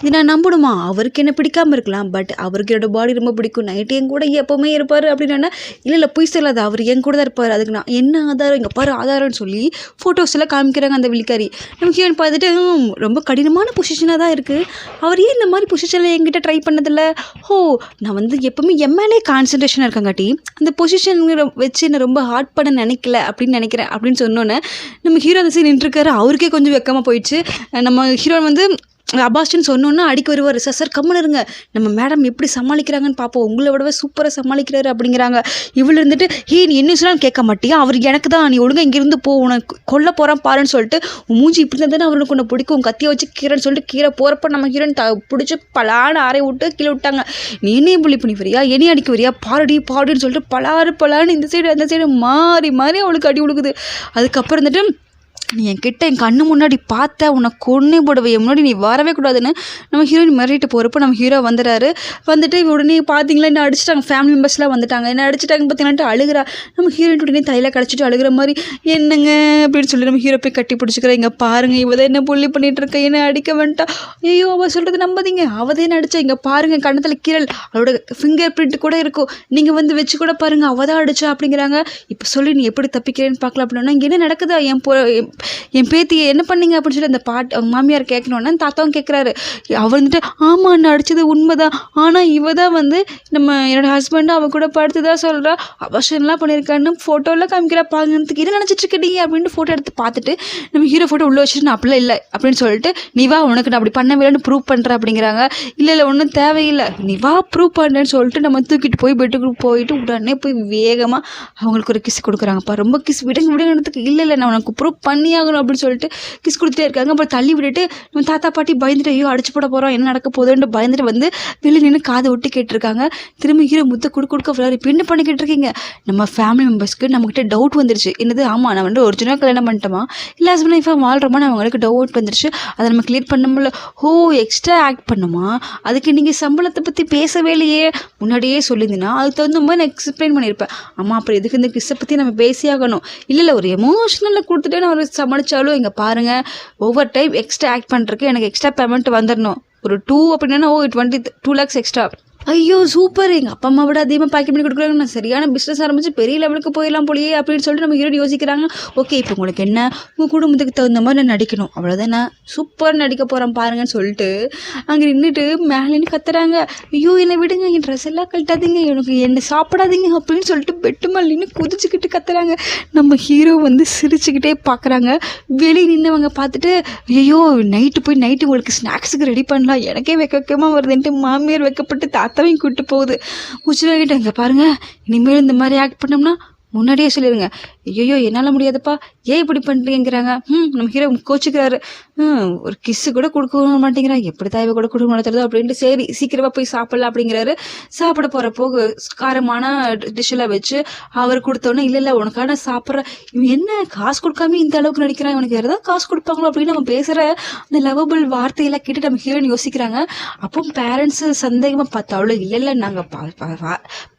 இது நான் நம்பணுமா, அவருக்கு என்ன பிடிக்காமல் இருக்கலாம், பட் அவருக்கு என்னோட பாடி ரொம்ப பிடிக்கும், நைட்டு என் கூட எப்போவுமே இருப்பார் அப்படின்னா இல்லை பொய் சொல்லாது, அவர் என் கூட தான் இருப்பார், அதுக்கு நான் என்ன ஆதாரம், இங்கே பாரு ஆதாரம்னு சொல்லி ஃபோட்டோஸ் எல்லாம் காமிக்கிறாங்க அந்த விழிக்காரி. நமக்கு ஏன் பார்த்துட்டு ரொம்ப கடினமான பொசிஷனாக தான் இருக்குது, அவர் ஏன் இந்த மாதிரி பொசிஷனில் என்கிட்ட ட்ரை பண்ணதில்லை, நான் வந்து எப்போவுமே எம்எல்ஏ கான்சன்ட்ரேஷனாக இருக்கங்காட்டி அந்த பொசிஷன் வச்சு என்ன ரொம்ப ஹார்ட் பண்ண நினைக்கல அப்படின்னு நினைக்கிறேன் அப்படின்னு சொன்னோன்னே நம்ம ஹீரோ அந்த சைடு நின்றுருக்காரு. அவருக்கே கொஞ்சம் வெக்கமாக போயிடுச்சு. நம்ம ஹீரோ வந்து அபாஸ்டின்னு சொன்னோன்னா அடிக்க வருவார். சார் கம்மன் இருங்க, நம்ம மேடம் எப்படி சமாளிக்கிறாங்கன்னு பார்ப்போம், உங்களை விடவே சூப்பராக சமாளிக்கிறாரு அப்படிங்கிறாங்க. இவ்வளோ இருந்துட்டு நீ என்ன சொன்னாலும் கேட்க மாட்டியா, அவர் எனக்கு தான், நீ ஒழுங்காக இங்கேருந்து போ, உனக்கு கொல்ல போகிறான் பாருன்னு சொல்லிட்டு மூஞ்சி இப்படி இருந்தால் தானே அவருக்கு உன்னை பிடிக்கும், கத்தியை வச்சு கீரைன்னு சொல்லிட்டு கீரை போகிறப்ப நம்ம ஹீரோன் பிடிச்சி பலான்னு ஆரை விட்டு கீழே விட்டாங்க. நீ என்னையும் புள்ளி பண்ணி வரியா, என்னையும் அடிக்க வரியா, பாடுன்னு சொல்லிட்டு பலான்னு இந்த சைடு அந்த சைடு மாறி அவளுக்கு அடி விழுகுது. அதுக்கப்புறம் இருந்துட்டு நீ என்கிட்ட என் கண்ணு முன்னாடி பார்த்த உனக்கு கொன்னே போடுவே, முன்னாடி நீ வரவே கூடாதுன்னு நம்ம ஹீரோயின் மிரட்டிட்டு போகிறப்போ நம்ம ஹீரோ வந்துடுறாரு. வந்துட்டு உடனே பார்த்தீங்களா என்ன அடிச்சிட்டாங்க, ஃபேமிலி மெம்பர்ஸ்லாம் வந்துட்டாங்க, என்ன அடிச்சிட்டாங்க பார்த்தீங்கன்னாட்டு அழுகிறா. நம்ம ஹீரோயின் உடனே தலையில் கடிச்சிட்டு அழுகிற மாதிரி என்னங்க அப்படின்னு சொல்லி நம்ம ஹீரோ போய் கட்டி பிடிச்சிக்கிறேன். இங்கே பாருங்கள் இவதான் என்ன புள்ளி பண்ணிகிட்டு இருக்க, என்ன அடிக்க வேண்டாம், ஐயோ அவள் சொல்கிறது நம்பாதீங்க, அவதே அடித்தா, இங்கே பாருங்கள் கண்ணத்தில் கீரல், அவளோட ஃபிங்கர் பிரிண்ட் கூட இருக்கும், நீங்கள் வந்து வச்சு கூட பாருங்கள் அவள் தான் அடிச்சா அப்படிங்கிறாங்க. இப்போ சொல்லி நீ எப்படி தப்பிக்கிறேன்னு பார்க்கலாம் அப்படின்னா, இங்கே என்ன நடக்குதா, என் பேத்தியை என்ன பண்ணீங்க அப்படின்னு சொல்லி அந்த அவங்க மாமியார் கேட்கணுன்னா தாத்தாவும் கேட்குறாரு. அவள் வந்துட்டு ஆமாம் நான் அடித்தது உண்மைதான், ஆனால் இவ தான் வந்து என்னோட ஹஸ்பண்டு அவன் கூட படுத்து தான் சொல்கிறா, அவசரம்லாம் பண்ணியிருக்கான்னு ஃபோட்டோலாம் காமிக்கிறா, பாக்கிறதுக்கு இது நினச்சிட்டு இருக்கீங்க அப்படின்ட்டு ஃபோட்டோ எடுத்து பார்த்துட்டு நம்ம ஹீரோ ஃபோட்டோ உள்ளே வச்சுட்டு நான் அப்படிலாம் இல்லை அப்படின்னு சொல்லிட்டு நீ வா உனக்கு நான் அப்படி பண்ணவேன்னு ப்ரூவ் பண்ணுறேன் அப்படிங்கிறாங்க. இல்லை ஒன்றும் தேவையில்லை, நீ வா ப்ரூவ் பண்ணுறேன்னு சொல்லிட்டு நம்ம தூக்கிட்டு போய் பெட்டுக்கு போயிட்டு உடனே போய் வேகமாக அவங்களுக்கு ஒரு கிஸ் கொடுக்குறாங்கப்பா. ரொம்ப கிஸ் விடுங்கிறதுக்கு இல்லை நான் உனக்கு ப்ரூவ் பண்ணியாகணும் அப்படின்னு சொல்லிட்டு கிஸ் கொடுத்துட்டே இருக்காங்க. அப்புறம் தள்ளி விட்டுட்டு நம்ம தாத்தா பாட்டி பயந்துட்டு ஐயோ அடிச்சு போட போகிறோம், என்ன நடக்க போதுன்னு பயந்துட்டு வந்து வெளியே நின்று காதை ஒட்டி கேட்டிருக்காங்க. திரும்பி ஹீரோ முத்த கொடுக்க இப்போ என்ன பண்ணிக்கிட்டு இருக்கீங்க, நம்ம ஃபேமிலி மெம்பர்ஸ்க்கு நம்மகிட்ட டவுட் வந்துருச்சு. என்னது ஆமாம் நான் வந்து ஒரிஜினல் கல்யாணம் பண்ணிட்டோமா இல்லை ஹஸ்பண்ட் ஒய்ஃபாக வாழ்கிறோமா, அவங்களுக்கு டவுட் வந்துருச்சு, அதை நம்ம கிளியர் பண்ண முடியல. எக்ஸ்ட்ரா ஆக்ட் பண்ணுமா, அதுக்கு நீங்கள் சம்பளத்தை பற்றி பேசவே இல்லையே, முன்னாடியே சொல்லியிருந்தீங்கன்னா அதுக்கு தகுந்த மாதிரி நான் எக்ஸ்பிளைன் பண்ணியிருப்பேன். ஆமாம் அப்புறம் எதுக்கு இந்த கிஸ்ஸை பற்றி நம்ம பேசியாகணும், இல்லை ஒரு எமோஷனலில் கொடுத்துட்டே நான் ஒரு சமாளித்தாலும் இங்கே பாருங்கள் ஓவர் டைம் எக்ஸ்ட்ரா ஆக்ட் பண்ணுறதுக்கு எனக்கு எக்ஸ்ட்ரா பேமெண்ட் வந்துடணும், ஒரு 2 அப்படின்னா 22 lakhs எக்ஸ்ட்ரா. ஐயோ சூப்பர், எங்கள் அப்பா அம்மா விட அதிகமாக பேக்கெட் பண்ணி கொடுக்குறாங்க, நான் சரியான பிஸ்னஸ் ஆரம்பிச்சு பெரிய லெவலுக்கு போயிடலாம் போலியே அப்படின்னு சொல்லிட்டு நம்ம ஹீரோ யோசிக்கிறாங்க. ஓகே இப்போ உங்களுக்கு என்ன, உங்கள் குடும்பத்துக்கு தகுந்த மாதிரி நான் நடிக்கணும், அவ்வளோதான், நான் சூப்பராக நடிக்க போகிறேன் பாருங்கன்னு சொல்லிட்டு அங்கே நின்றுட்டு மேலேன்னு கத்துறாங்க. ஐயோ என்னை விடுங்க, என் ட்ரெஸ் எல்லாம் கழட்டாதீங்க, எனக்கு என்னை சாப்பிடாதீங்க அப்படின்னு சொல்லிட்டு பெட்டு மேலே நின்று குதிச்சுக்கிட்டு கத்துறாங்க. நம்ம ஹீரோ வந்து சிரிச்சுக்கிட்டே பார்க்குறாங்க. வெளியே நின்றவங்க பார்த்துட்டு ஐயோ நைட்டு உங்களுக்கு ஸ்நாக்ஸுக்கு ரெடி பண்ணலாம், எனக்கே வெக்கமாக வருதுன்ட்டு மாமியார் வைக்கப்பட்டு தாத்தாவையும் கூப்பிட்டு போகுது. மூச்சு வாங்கிட்டு, இங்கே பாருங்கள், இனிமேல் இந்த மாதிரி ஆக்ட் பண்ணோம்னா முன்னாடியே சொல்லிடுங்க. ஐயோ என்னால் முடியாதுப்பா, ஏன் இப்படி பண்ணுறீங்கிறாங்க. நம்ம ஹீரோ கோச்சிக்கிறாரு. ஒரு கிஸ்ஸு கூட கொடுக்க மாட்டேங்கிறாங்க, எப்படி தாய்வை கூட கொடுக்க மாட்டேறது அப்படின்ட்டு, சரி சீக்கிரமாக போய் சாப்பிட்லாம் அப்படிங்கிறாரு. சாப்பிட போகிறப்போ காரமான டிஷ்ஷெல்லாம் வச்சு அவர் கொடுத்தோன்னே, இல்லை உனக்கான சாப்பிட்ற இவன் என்ன காசு கொடுக்காம இந்த அளவுக்கு நடிக்கிறான், இவனுக்கு வேறு ஏதாவது காசு கொடுப்பாங்களோ அப்படின்னு நம்ம பேசுகிற அந்த லவபிள் வார்த்தையெல்லாம் கேட்டு நம்ம ஹீரோயின் யோசிக்கிறாங்க. அப்போ பேரண்ட்ஸு சந்தேகமாக பார்த்தாலும், இல்லை நாங்கள்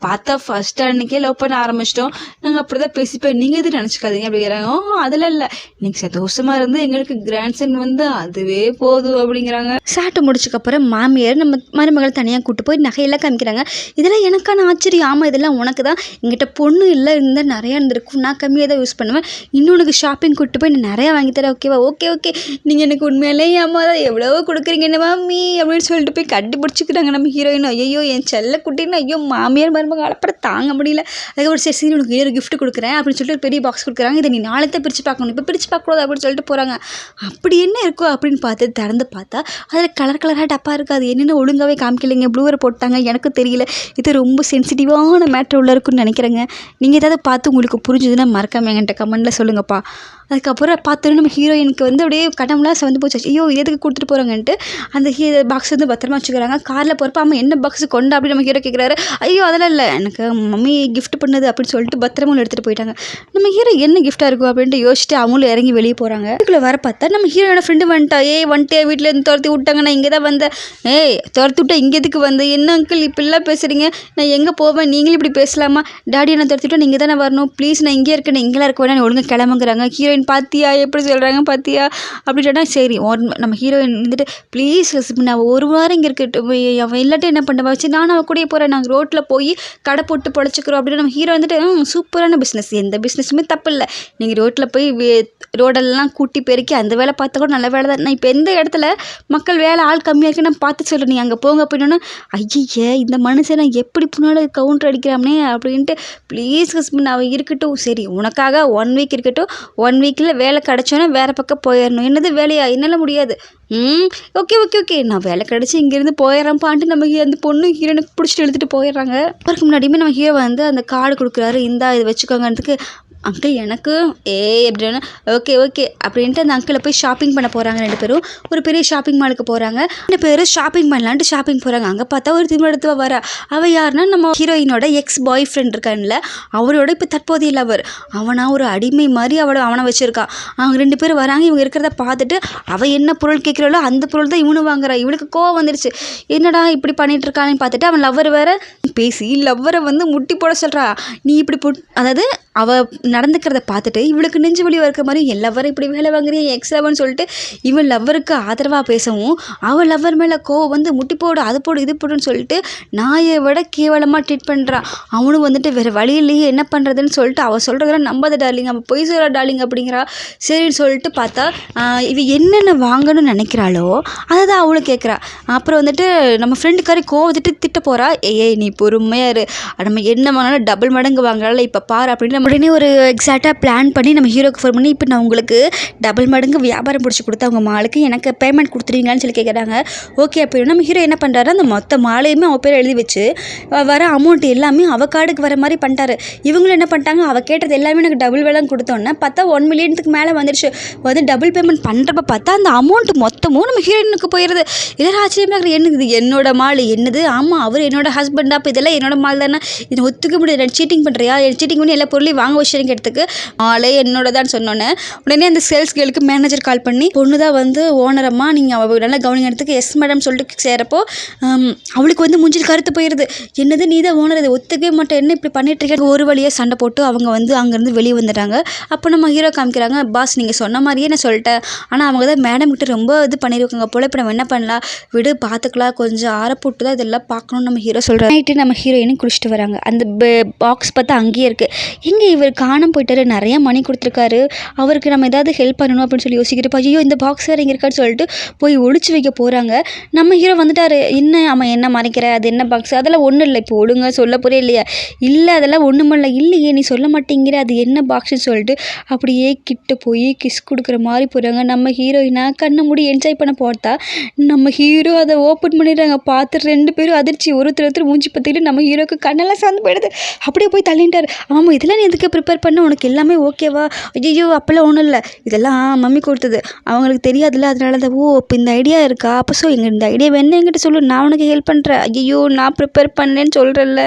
பார்த்தா ஃபர்ஸ்ட் அன்னைக்கே லவ் பண்ண ஆரம்பிச்சிட்டோம், நாங்கள் அப்படி தான் பேசிப்போம், நீங்கள் எது நினச்சிக்காதீங்க அப்படிங்கிறாங்க. அதெல்லாம் இல்லை, நீங்கள் சந்தோஷமாக இருந்து எங்களுக்கு கிராண்ட் சன் வந்து அதுவே போதும் அப்படிங்கிறாங்க. சாப்பிட்டு முடிச்சக்கப்புறம் மாமியார் நம்ம மருமகள் தனியாக கூப்பிட்டு போய் நகையெல்லாம் காமிக்கிறாங்க. இதெல்லாம் எனக்கான ஆச்சரியம். ஆமாம், இதெல்லாம் உனக்கு தான், எங்கிட்ட பொண்ணு இல்லை இருந்தால் நிறையா இருந்திருக்கும், நான் கம்மியாக தான் யூஸ் பண்ணுவேன், இன்னொன்று ஷாப்பிங் கூப்பிட்டு போய் நான் நிறையா வாங்கி தரேன், ஓகேவா? ஓகே நீங்கள் எனக்கு உண்மையிலே ஏமா தான் எவ்வளவோ கொடுக்குறீங்க என்ன மாமி அப்படின்னு சொல்லிட்டு போய் கட்டி பிடிச்சிக்கிறாங்க நம்ம ஹீரோயின். ஐயோ என் செல்ல குட்டின்னு, ஐயோ மாமியார் மருமகள் அழப்பட தாங்க முடியல. அதுக்கப்புறம் சரி உனக்கு ஒரு கிஃப்ட் கொடுக்குறேன் அப்படின்னு சொல்லிட்டு ஒரு பெரிய பாக்ஸ் கொடுக்குறாங்க. இதை நீ நாளைக்கு தான் பிரித்து பார்க்கணும், இப்போ பிரித்து பார்க்கக்கூடாது அப்படின்னு சொல்லிட்டு போகிறாங்க. அப்படி என்ன இருக்கோ அப்படின்னு பார்த்து திறந்து பார்த்தா அதில் கலராக டப்பா இருக்காது. என்னென்ன ஒழுங்காகவே காமிக்கலைங்க, ப்ளூவரை போட்டாங்க, எனக்கு தெரியல. இது ரொம்ப சென்சிட்டிவான மேட்ரு உள்ள இருக்குன்னு நினைக்கிறேங்க. நீங்கள் ஏதாவது பார்த்து உங்களுக்கு புரிஞ்சுதுன்னா மறக்காம என்கிட்ட கமெண்ட்டில் சொல்லுங்கப்பா. அதுக்கப்புறம் பார்த்தோன்னா நம்ம ஹீரோயினுக்கு வந்து அப்படியே கடவுளாக வந்து போச்சு. ஐயோ எதுக்கு கொடுத்துட்டு போகிறாங்கன்ட்டு அந்த பாக்ஸ் வந்து பத்திரமா வச்சுக்கிறாங்க. காரில் போகிறப்ப அம்மா என்ன பாக்ஸ் கொண்டா அப்படின்னு நம்ம ஹீரோ கேட்குறாரு. ஐயோ அதெல்லாம் இல்லை, எனக்கு மம்மி கிஃப்ட் பண்ணது அப்படின்னு சொல்லிட்டு பத்திரமா எடுத்துகிட்டு போயிட்டாங்க. நம்ம ஹீரோ என்ன கிஃப்ட்டாக இருக்கும் அப்படின்ட்டு யோசிச்சுட்டு அவங்களும் இறங்கி வெளியே போகிறாங்க. இதுக்குள்ளே வர பார்த்தா நம்ம ஹீரோட ஃப்ரெண்டு வந்துட்டே வீட்டில் இருந்து துரத்தி விட்டாங்க. நான் இங்கே தான் வந்தேன். துரத்தி விட்டா இங்கே எதுக்கு வந்து, என்ன அங்கிள் இப்படிலாம் பேசுகிறீங்க, நான் எங்கே போவேன், நீங்களும் இப்படி பேசலாமா, டாடி என்ன துரத்தி விட்டா நீங்கள் தானே வரணும், ப்ளீஸ் நான் இங்கே இருக்கேன், இங்கெல்லாம் இருக்க வேணா, ஒழுங்காக கிளம்புங்கிறாங்க. ஹீரோயின் பாத்தியா எப்படி சொல்கிறாங்க பாத்தியா அப்படின்னா, சரி நம்ம ஹீரோயின் வந்துட்டு ப்ளீஸ் நான் ஒரு வாரம் இங்கே இருக்கட்டும், அவன் இல்லாட்டி என்ன பண்ணுவா வச்சு நானும் அவன் கூடயே போகிறேன், நாங்கள் ரோட்டில் போய் கடை போட்டு பொழைச்சிக்கிறோம் அப்படின்னு நம்ம ஹீரோ வந்துட்டு சூப்பரான பிஸ்னஸ், எந்த பிஸ்னஸுமே தப்பு இல்லை, நீங்கள் ரோட்டில் போய் ரோடெல்லாம் கூட்டி பெருக்கி அந்த வேலை பார்த்தா கூட நல்ல வேலை தான், நான் இப்போ எந்த இடத்துல மக்கள் வேலை ஆள் கம்மியாக இருக்கு நான் பார்த்து சொல்கிறேன், நீங்கள் அங்கே போங்க அப்படின்னா, ஐயே இந்த மனுஷன் நான் எப்படி புண்ணாலும் கவுண்டர் அடிக்கிறானே அப்படின்ட்டு, ப்ளீஸ் ஹஸ்பண்ட் அவன் இருக்கட்டும், சரி உனக்காக 1 வீக் இருக்கட்டும், 1 வீக்கில் வேலை கிடச்சோன்னா வேறு பக்கம் போயிடணும், என்னது வேலையா, என்னால் முடியாது, ஓகே நான் வேலை கிடச்சி இங்கேருந்து போயிடறேன்ப்பான்ட்டு நம்ம அந்த பொண்ணு ஹீரோனுக்கு பிடிச்சிட்டு எடுத்துகிட்டு போயிடுறாங்க. அதுக்கு முன்னாடியுமே நம்ம ஹீரோ வந்து அந்த கார்டு கொடுக்குறாரு, இந்தா இது வச்சுக்கோங்கிறதுக்கு, அங்கிள் எனக்கு அப்படின்னா ஓகே அப்படின்ட்டு அந்த அங்கிளை போய் ஷாப்பிங் பண்ண போகிறாங்க. 2 பேரும் ஒரு பெரிய ஷாப்பிங் மாலுக்கு போகிறாங்க. 2 பேரும் ஷாப்பிங் பண்ணலான்ட்டு ஷாப்பிங் போகிறாங்க. அங்கே பார்த்தா ஒரு திருமணத்துவ வர அவள் யாருன்னா நம்ம ஹீரோயினோட எக்ஸ் பாய் ஃப்ரெண்ட் இருக்கான்ல, அவரோட இப்போ தற்போதைய லவர், அவனா ஒரு அடிமை மாதிரி அவனை வச்சுருக்கான். அவங்க 2 பேரும் வராங்க. இவங்க இருக்கிறத பார்த்துட்டு அவள் என்ன பொருள் கேட்குறாளோ அந்த பொருள் தான் இவனு வாங்குறா. இவளுக்கு கோவம் வந்துடுச்சு, என்னடா இப்படி பண்ணிட்டு இருக்கான்னு பார்த்துட்டு அவன் லவ்வர் வேற பேசி லவ்வரை வந்து முட்டி போட சொல்கிறா. நீ இப்படி அதாவது அவள் நடந்துக்கிறத பார்த்துட்டு இவளுக்கு நெஞ்சு வலி இருக்க மாதிரி என் லவ்வர் இப்படி வேலை வாங்குறியா எக்ஸ் லவர்னு சொல்லிட்டு இவன் லவ்வருக்கு ஆதரவாக பேசவும் அவள் லவ்வர் மேலே கோவம் வந்து முட்டி போடு அது போடு இது போடுன்னு சொல்லிட்டு நாயை விட கேவலமாக ட்ரீட் பண்ணுறான். அவனும் வந்துட்டு வேறு வழியிலேயே என்ன பண்ணுறதுன்னு சொல்லிட்டு அவள் சொல்கிறதெல்லாம் நம்பாத டார்லிங், அவள் பொய் சொல்கிறா டார்லிங் அப்படிங்கிறா. சரின்னு சொல்லிட்டு பார்த்தா இவ என்னென்ன வாங்கணும்னு நினைக்கிறாளோ அதை தான் அவளும் கேட்குறா. அப்புறம் வந்துட்டு நம்ம ஃப்ரெண்டுக்காரி கோவத்துட்டு திட்ட போகிறா. ஏய் நீ பொறுமையாக இரு, நம்ம என்ன வாங்கினாலும் டபுள் மடங்கு வாங்கலாம் இப்போ பாரு அப்படின்னு உடனே ஒரு எக்ஸாக்டாக பிளான் பண்ணி நம்ம ஹீரோக்கு ஃபோன் பண்ணி, இப்போ நான் உங்களுக்கு டபுள் மடங்கு வியாபாரம் பிடிச்சி கொடுத்தா அவங்க மாலுக்கு எனக்கு பேமெண்ட் கொடுத்துருவீங்களான்னு சொல்லி கேட்குறாங்க. ஓகே அப்படின்னு நம்ம ஹீரோ என்ன பண்ணுறாரு, அந்த மொத்த மாலையுமே அவள் பேர் எழுதி வச்சு வர அமௌண்ட் எல்லாமே அவள் கார்டுக்கு வர மாதிரி பண்ணிட்டாரு. இவங்களும் என்ன பண்ணிட்டாங்க, அவள் கேட்டது எல்லாமே எனக்கு டபுள் வேலை கொடுத்தோன்னே பார்த்தா 1 மில்லியனுக்கு மேலே வந்துடுச்சு. வந்து டபுள் பேமெண்ட் பண்ணுறப்ப பார்த்தா அந்த அமௌண்ட் மொத்தமும் நம்ம ஹீரோயினுக்கு போயிடுது. இதெல்லாம் ஆச்சரியமாக இருக்குது, என்னது என்னோட மால் என்னது, ஆமாம் அவர் என்னோட ஹஸ்பண்டா, அப்போ இதெல்லாம் என்னோட மால் தானே, இது ஒத்துக்க முடியாது, சீட்டிங் பண்ணுறியா, சீட்டிங் பண்ணி எல்லா பொருளையும் வாங்க வச்சுருங்க இடத்துக்கு, ஆளே என்னோட தான் சொன்னோன்னே உடனே அந்த சேல்ஸ் கேர்ளுக்கு மேனேஜர் கால் பண்ணி, பொண்ணு தான் வந்து ஓனரம்மா நீங்கள் அவள் நல்லா கவனிங்க இடத்துக்கு எஸ் மேடம் சொல்லிட்டு சேரப்போ அவளுக்கு வந்து மூஞ்சில் கருத்து போயிடுது. என்னது நீ தான் ஓனர், இதை ஒத்துக்கவே மாட்டேன், என்ன இப்படி பண்ணிட்டு இருக்க. ஒரு வழியாக சண்டை போட்டு அவங்க வந்து அங்கேருந்து வெளியே வந்துட்டாங்க. அப்போ நம்ம ஹீரோ காமிக்கிறாங்க, பாஸ் நீங்கள் சொன்ன மாதிரியே நான் சொல்லிட்டேன், ஆனால் அவங்க தான் மேடம் கிட்ட ரொம்ப இது பண்ணியிருக்காங்க போல், இப்போ நம்ம என்ன பண்ணலாம் விடு பார்த்துக்கலாம், கொஞ்சம் ஆறப்போட்டு தான் இதெல்லாம் பார்க்கணும்னு நம்ம ஹீரோ சொல்கிறார். நைட்டு நம்ம ஹீரோயினும் குளிச்சுட்டு வராங்க. அந்த பாக்ஸ் பார்த்தா அங்கேயே இருக்குது. எங்கே இவர் காண காணாமல் போயிட்டாரு, நிறையா மணி கொடுத்துருக்காரு, அவருக்கு நம்ம ஏதாவது ஹெல்ப் பண்ணணும் அப்படின்னு சொல்லி யோசிக்கிறப்ப ஐயோ இந்த பாக்ஸ் வேறு இங்கே இருக்கான்னு சொல்லிட்டு போய் ஒளிச்சு வைக்க போகிறாங்க. நம்ம ஹீரோ வந்துட்டாரு. என்ன அவன் என்ன மறைக்கிற, அது என்ன பாக்ஸ், அதெல்லாம் ஒன்றும் இல்லை, இப்போ ஒழுங்கா சொல்ல போகிறே இல்லையா, இல்லை அதெல்லாம் ஒன்றுமில்ல, இல்லையே நீ சொல்ல மாட்டேங்கிற, அது என்ன பாக்ஸ்ன்னு சொல்லிட்டு அப்படியே கிட்ட போய் கிஸ் கொடுக்குற மாதிரி போகிறாங்க. நம்ம ஹீரோயினா கண்ணை மூடி என்ஜாய் பண்ண பார்த்தா நம்ம ஹீரோ அதை ஓப்பன் பண்ணிடுறாங்க. பார்த்து 2 பேரும் அதிர்ச்சி, ஒருத்தர் மூஞ்சி பார்த்துக்கிட்டு நம்ம ஹீரோக்கு கண்ணெல்லாம் சார்ந்து போயிடுது. அப்படியே போய் தள்ளிட்டார். ஆமாம் இதெல்லாம் நீ எதுக்கு ப்ரிப்பேர் பண்ண, உனக்கு எல்லாமே ஓகேவா, ஐயோ அப்போல்லாம் ஒன்றும் இல்லை, இதெல்லாம் மம்மி கொடுத்தது, அவங்களுக்கு தெரியாதுல்ல, அதனால தான். ஓ இப்போ இந்த ஐடியா இருக்கா, அப்போ இந்த ஐடியா வேணும் என்கிட்ட சொல்லு, நான் உனக்கு ஹெல்ப் பண்ணுறேன். ஐயோ நான் ப்ரிப்பேர் பண்ணேன்னு சொல்கிறேன்ல,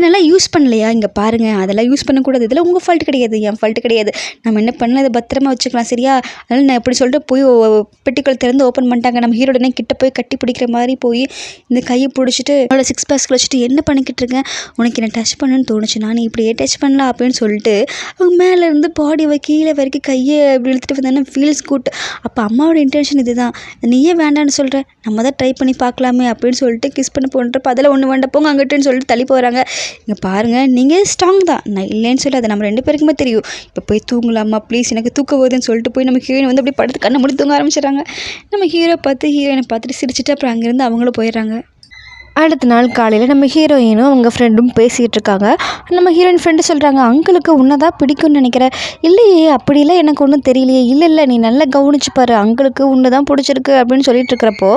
நல்லா யூஸ் பண்ணலையா, இங்கே பாருங்கள் அதெல்லாம் யூஸ் பண்ணக்கூடாது, இதெல்லாம் உங்கள் ஃபால்ட் கிடையாது, என் ஃபால்ட் கிடையாது, நம்ம என்ன பண்ணலாம், இதை பத்திரமா வச்சுக்கலாம் சரியா. அதனால் நான் எப்படி சொல்லிட்டு போய் பெட்டிக்குள் திறந்து ஓப்பன் பண்ணிட்டாங்க. நம்ம ஹீரோடனே கிட்ட போய் கட்டி பிடிக்கிற மாதிரி போய் இந்த கையை பிடிச்சிட்டு அவளோட 6 பேக்ஸ் வச்சுட்டு என்ன பண்ணிக்கிட்டு இருக்கேன், உனக்கு என்ன டச் பண்ணுன்னு தோணுச்சு, நான் இப்படியே டச் பண்ணலாம் அப்படின்னு சொல்லிட்டு அவங்க மேலேருந்து பாடி கீழே வரைக்கும் கையை இப்படி இழுத்துட்டு வந்தேன்னா ஃபீல்ஸ் குட். அப்போ அம்மாவோட இன்டென்ஷன் இதுதான், நீயே வேண்டான்னு சொல்கிற, நம்ம தான் ட்ரை பண்ணி பார்க்கலாமே அப்படின்னு சொல்லிட்டு கிஸ் பண்ண போன்றப்போ அதெல்லாம் ஒன்று வேண்டாம் போங்க அங்கிட்டுன்னு சொல்லிட்டு தள்ளி போகிறாங்க. இங்கே பாருங்கள் நீங்கள் ஸ்ட்ராங் தான், நான் இல்லைன்னு சொல்லி அதை நம்ம 2 பேருக்குமே தெரியும், இப்போ போய் தூங்கலாமா ப்ளீஸ், எனக்கு தூக்க போகுதுன்னு சொல்லிட்டு போய் நம்ம ஹீரோயின் வந்து அப்படி படுத்து கண்ணை மூடி தூங்க ஆரம்பிச்சிடுறாங்க. நம்ம ஹீரோ பார்த்து ஹீரோயினை பார்த்துட்டு சிரிச்சுட்டு அப்புறம் அங்கேருந்து அவங்களும் போயிடுறாங்க. அடுத்த நாள் காலையில் நம்ம ஹீரோயினும் அவங்க ஃப்ரெண்டும் பேசிகிட்டு இருக்காங்க. நம்ம ஹீரோயின் ஃப்ரெண்டு சொல்கிறாங்க, அங்கிளுக்கு உன்னை தான் பிடிக்கும்னு நினைக்கிறேன். இல்லையே அப்படிலாம் எனக்கு ஒன்றும் தெரியலையே. இல்லை நீ நல்லா கவனிச்சுப்பாரு, அங்கிளுக்கு உன்னை தான் பிடிச்சிருக்கு அப்படின்னு சொல்லிட்டு இருக்கிறப்போ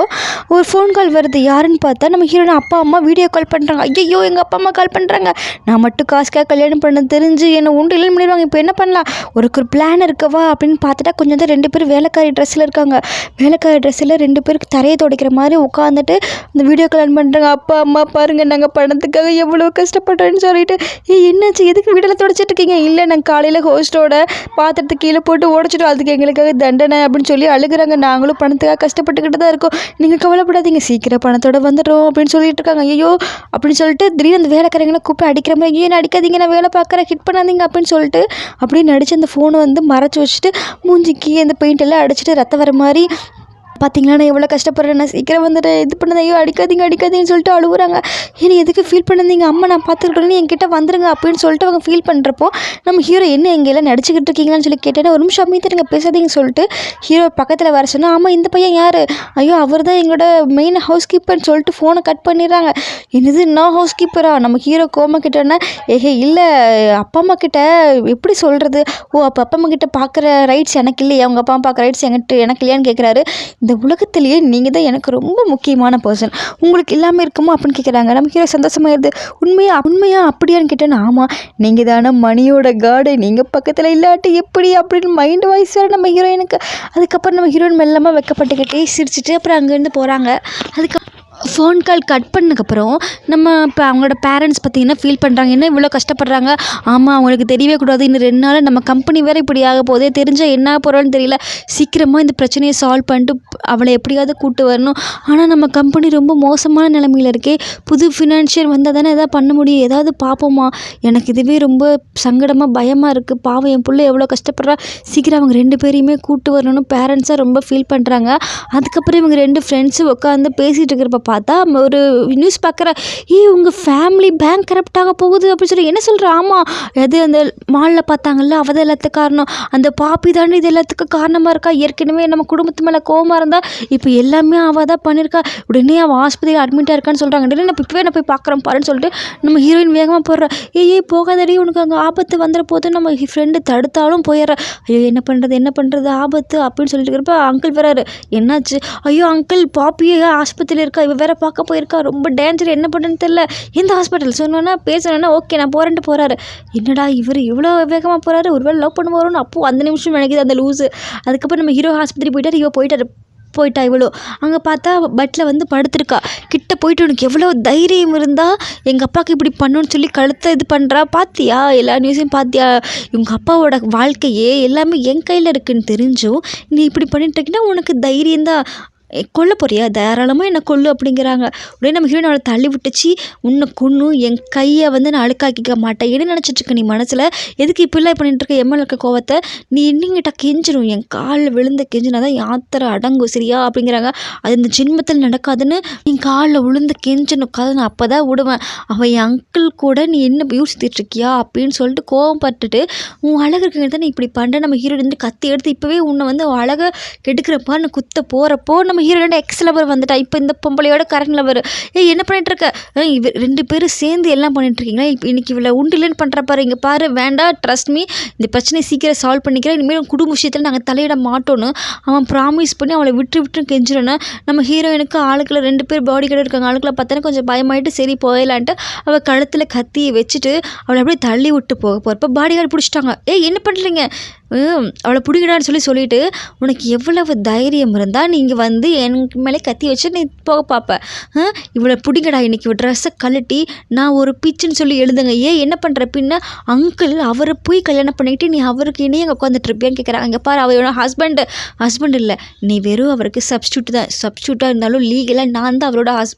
ஒரு ஃபோன் கால் வருது. யாருன்னு பார்த்தா நம்ம ஹீரோயின் அப்பா அம்மா வீடியோ கால் பண்ணுறாங்க. ஐயோ எங்கள் அப்பா அம்மா கால் பண்ணுறாங்க, நான் மட்டும் காசுக்காக கல்யாணம் பண்ண தெரிஞ்சு என்னை உண்டு இல்லைன்னு பண்ணிடுவாங்க, இப்போ என்ன பண்ணலாம், ஒரு பிளான் இருக்கவா அப்படின்னு பார்த்துட்டா கொஞ்சம் தான் 2 பேர் வேலைக்காரி ட்ரெஸ்ஸில் இருக்காங்க. வேலைக்காரி ட்ரெஸ்ஸில் 2 பேருக்கு தரையை துடைக்கிற மாதிரி உட்காந்துட்டு இந்த வீடியோ கால் பண்ணுறாங்க. அப்பா அம்மா பாருங்கள் நாங்கள் பணத்துக்காக எவ்வளோ கஷ்டப்படுறேன்னு சொல்லிட்டு, என்னாச்சு எதுக்கு வீட்டில் துடைச்சிட்டு இருக்கீங்க, இல்லை நாங்கள் காலையில் ஹோஸ்டோட பாத்திரத்தை கீழே போட்டு உடச்சிட்டோம், அதுக்கு எங்களுக்காக தண்டனை அப்படின்னு சொல்லி அழுகுறாங்க, நாங்களும் பணத்துக்காக கஷ்டப்பட்டுக்கிட்டு தான் இருக்கோம், நீங்கள் கவலைப்படாதீங்க சீக்கிரம் பணத்தோட வந்துடுறோம் அப்படின்னு சொல்லிட்டு இருக்காங்க. ஐயோ அப்படின்னு சொல்லிட்டு திடீர்னு அந்த வேலைக்காரங்களை கூப்பிட்டு அடிக்கிற மாதிரி, ஏன் அடிக்காதீங்க நான் வேலை பார்க்குறேன் ஹிட் பண்ணாதீங்க அப்படின்னு சொல்லிட்டு அப்படியே நடிச்சு அந்த ஃபோனை வந்து மறைச்சி வச்சுட்டு மூஞ்சிக்கு அந்த பெயிண்ட் எல்லாம் அடிச்சுட்டு ரத்தம் வர மாதிரி, பார்த்தீங்களா நான் எவ்வளோ கஷ்டப்படுறேன், நான் சீக்கிரம் வந்துட்டு இது பண்ணது, ஐயோ அடிக்காதீங்கன்னு சொல்லிட்டு அழுகுறாங்க. ஏன்னா எதுக்கு ஃபீல் பண்ணாதீங்க, அம்மா நான் பார்த்துக்கிட்டோன்னு என்கிட்ட வந்துருங்க அப்படின்னு சொல்லிட்டு அவங்க ஃபீல் பண்ணுறப்போ நம்ம ஹீரோ என்ன எங்கெல்லாம் நடிச்சுக்கிட்டு இருக்கீங்களான்னு சொல்லி கேட்டேன்னா ஒரு நிமிஷம் அமைதிங்க பேசாதீங்கன்னு சொல்லிட்டு ஹீரோ பக்கத்தில் வர சொன்னால், ஆமாம் இந்த பையன் யார், ஐயோ அவர் தான் எங்களோட மெயின் ஹவுஸ் கீப்பர்னு சொல்லிட்டு ஃபோனை கட் பண்ணிடுறாங்க. என்னது நான் ஹவுஸ் கீப்பரா, நம்ம ஹீரோ கோமா கிட்டோன்னா இல்லை அப்பா அம்மா கிட்ட எப்படி சொல்கிறது, ஓ அப்போ அப்பா அம்மா கிட்ட பார்க்குற ரைட்ஸ் எனக்கு இல்லையா, அவங்க அப்பா அம்மா பார்க்குற ரைட்ஸ் எனக்கு இல்லையான்னு கேட்குறாரு. இந்த உலகத்திலேயே நீங்கள் தான் எனக்கு ரொம்ப முக்கியமான பர்சன், உங்களுக்கு இல்லாமல் இருக்குமா அப்படின்னு கேட்குறாங்க. நம்ம ஹீரோ சந்தோஷமாயிருது. உண்மையா அப்படியான்னு கேட்டேன்னா, ஆமாம் நீங்கள் தானே மணியோட காடு, நீங்கள் பக்கத்தில் இல்லாட்டி எப்படி அப்படின்னு மைண்ட் வாய்ஸ் வேறு நம்ம ஹீரோயினுக்கு. அதுக்கப்புறம் நம்ம ஹீரோயின் மெல்லமாக வைக்கப்பட்டுக்கிட்டே சிரிச்சுட்டு அப்புறம் அங்கேருந்து போகிறாங்க. அதுக்கப்புறம் ஃபோன் கால் கட் பண்ணதுக்கப்புறம் நம்ம இப்போ அவங்களோட பேரண்ட்ஸ் பார்த்திங்கன்னா ஃபீல் பண்ணுறாங்க, என்ன இவ்வளோ கஷ்டப்படுறாங்க, ஆமாம் அவங்களுக்கு தெரியவே கூடாது, இன்னும் 2 நாள் நம்ம கம்பெனி வேறு இப்படி ஆக போதே, தெரிஞ்சால் என்ன போகிறோன்னு தெரியல, சீக்கிரமாக இந்த பிரச்சனையை சால்வ் பண்ணிட்டு அவளை எப்படியாவது கூப்பிட்டு வரணும். ஆனால் நம்ம கம்பெனி ரொம்ப மோசமான நிலமையில் இருக்கே, புது ஃபினான்ஷியல் வந்தால் தானே எதாவது பண்ண முடியும், ஏதாவது பார்ப்போமா, எனக்கு இதுவே ரொம்ப சங்கடமாக பயமாக இருக்குது, பாவம் என் பிள்ளை எவ்வளோ கஷ்டப்படுறா, சீக்கிரம் அவங்க 2 பேரையுமே கூப்பிட்டு வரணும்னு பேரண்ட்ஸாக ரொம்ப ஃபீல் பண்ணுறாங்க. அதுக்கப்புறம் இவங்க 2 ஃப்ரெண்ட்ஸும் உட்காந்து பேசிகிட்டு இருக்கிறப்ப பார்த்தா ஒரு நியூஸ் பார்க்குறேன், உங்கள் ஃபேமிலி பேங்க் கரப்ட் ஆக போகுது அப்படின்னு சொல்லி. என்ன சொல்கிற, ஆமாம் அது அந்த மாலில் பார்த்தாங்கல்ல அவள் தான் எல்லாத்துக்கும் காரணம், அந்த பாப்பி தானே இது எல்லாத்துக்கும் காரணமாக இருக்கா, ஏற்கனவே நம்ம குடும்பத்து மேலே கோவமாக இருந்தால் இப்போ எல்லாமே அவள் தான் பண்ணியிருக்கா, உடனே அவள் ஆஸ்பத்திரியில் அட்மிட்டாக இருக்கான்னு சொல்கிறாங்க. நான் இப்போவே நான் போய் பார்க்குறேன் பாருன்னு சொல்லிட்டு நம்ம ஹீரோயின் வேகமாக போடுறேன். போகாதடி உனக்கு அங்கே ஆபத்து வந்துட போது, நம்ம ஃப்ரெண்டு தடுத்தாலும் போயிடுற, ஐயோ என்ன பண்ணுறது ஆபத்து அப்படின்னு சொல்லிட்டு இருக்கிறப்ப அங்கிள் வராரு. என்னாச்சு, ஐயோ அங்கிள் பாப்பியே ஆஸ்பத்திரியில் இருக்கா, இவ வேற பார்க்க போயிருக்கா, ரொம்ப டேஞ்சர், என்ன பண்ணுன்னு தெரியல, எந்த ஹாஸ்பிட்டல் சொன்னோன்னா பேசணுன்னா ஓகே நான் போகிறேன்ட்டு போகிறாரு. என்னடா இவர் இவ்வளோ வேகமாக போகிறாரு, ஒருவேளை லவ் பண்ண போகிறோன்னு அப்போ அந்த நிமிஷம் நினைக்கிது அந்த லூஸு. அதுக்கப்புறம் நம்ம ஹீரோ ஆஸ்பத்திரி போயிட்டா இவ்வளோ அங்கே பார்த்தா பட்டில் வந்து படுத்திருக்கா. கிட்ட போயிட்டு உனக்கு எவ்வளோ தைரியம் இருந்தால் எங்கள் அப்பாவுக்கு இப்படி பண்ணணும்னு சொல்லி கழுத்தை இது பண்ணுறா, பார்த்தியா எல்லா நியூஸையும் பார்த்தியா, இவங்க அப்பாவோட வாழ்க்கையே எல்லாமே என் கையில் இருக்குன்னு தெரிஞ்சும் நீ இப்படி பண்ணிட்டு இருக்கீங்கன்னா உனக்கு தைரியம்தான், கொல்ல போறியா தாராளமாக என்னை கொல்லு அப்படிங்கிறாங்க. உடனே நம்ம ஹீரோயின் அவளை தள்ளி விட்டுச்சு, உன்னை கொன்று என் கையை வந்து நான் அழுக்காக்கிக்க மாட்டேன், என்ன நினச்சிட்டு இருக்க நீ மனசில், எதுக்கு இப்படிலாம் பண்ணிட்டு இருக்க, எம்எல் இருக்க கோவத்தை நீ இன்னிங்கிட்ட கெஞ்சிடும், என் காலில் விழுந்து கெஞ்சினா தான் யாத்திரை அடங்கும் சரியா அப்படிங்கிறாங்க. அது இந்த ஜென்மத்தில் நடக்காதுன்னு நீ காலில் விழுந்து கெஞ்சணும், கதை நான் அப்போ தான் விடுவேன், அவன் என் அங்கிள் கூட நீ என்ன யோசித்துட்டு இருக்கியா அப்படின்னு சொல்லிட்டு கோவம் பட்டுட்டு, உன் அழகு இருக்கிறத நீ இப்படி பண்ணுற, நம்ம ஹீரோயின் வந்து கத்தி எடுத்து இப்போவே உன்னை வந்து அழகை கெடுக்கிறப்பா நான் குத்த போகிறப்போ நம்ம ஹீரோட எக்ஸ் லவர் வந்துட்டா, இப்போ இந்த பொம்பளையோட கரண்ட் லவர், என்ன பண்ணிட்டு இருக்க, இவர் 2 பேரும் சேர்ந்து எல்லாம் பண்ணிட்டு இருக்கீங்களா, இப்போ இன்னைக்கு இவ்வளோ உண்டு இல்லைன்னு பண்ணுற பாரு, இங்கே பாரு வேண்டாம், ட்ரஸ்ட் மீ, இந்த பிரச்சனையை சீக்கிரம் சால்வ் பண்ணிக்கிறேன், இனிமேல் குடும்ப விஷயத்தில் நாங்கள் தலையிட மாட்டோன்னு அவன் ப்ராமிஸ் பண்ணி அவளை விட்டு கெஞ்சிடனே, நம்ம ஹீரோயினுக்கு ஆளுக்குள்ள 2 பேர் பாடி கார்டு இருக்காங்க, ஆளுக்குள்ள பார்த்தோன்னா கொஞ்சம் பயமாயிட்டு சரி போயிடலான்ட்டு அவள் கழுத்தில் கத்தியை வச்சுட்டு அவளை அப்படியே தள்ளி விட்டு போகிறப்ப பாடி கார்டு பிடிச்சிட்டாங்க. என்ன பண்ணுறீங்க, அவளை பிடிக்கடான்னு சொல்லிட்டு, உனக்கு எவ்வளவு தைரியம் இருந்தால் நீங்கள் வந்து எனக்கு மேலே கத்தி வச்சு நீ போக பார்ப்ப, இவளை பிடிக்கடா, இன்றைக்கி ட்ரெஸ்ஸை கழட்டி நான் ஒரு பிச்சுன்னு சொல்லி எழுதுங்க, என்ன பண்ணுற பின்ன அங்கிள் அவரை போய் கல்யாணம் பண்ணிக்கிட்டு நீ அவருக்கு இணையே அங்கே உட்காந்துட்டு இருப்பியான்னு கேட்குறாங்க. அங்கே பாரு அவரோட ஹஸ்பண்ட் இல்லை, நீ வெறும் அவருக்கு சப்ஸ்டியூட் தான், சப்ஸ்டியூட்டாக இருந்தாலும் லீகலாக நான் தான் அவரோட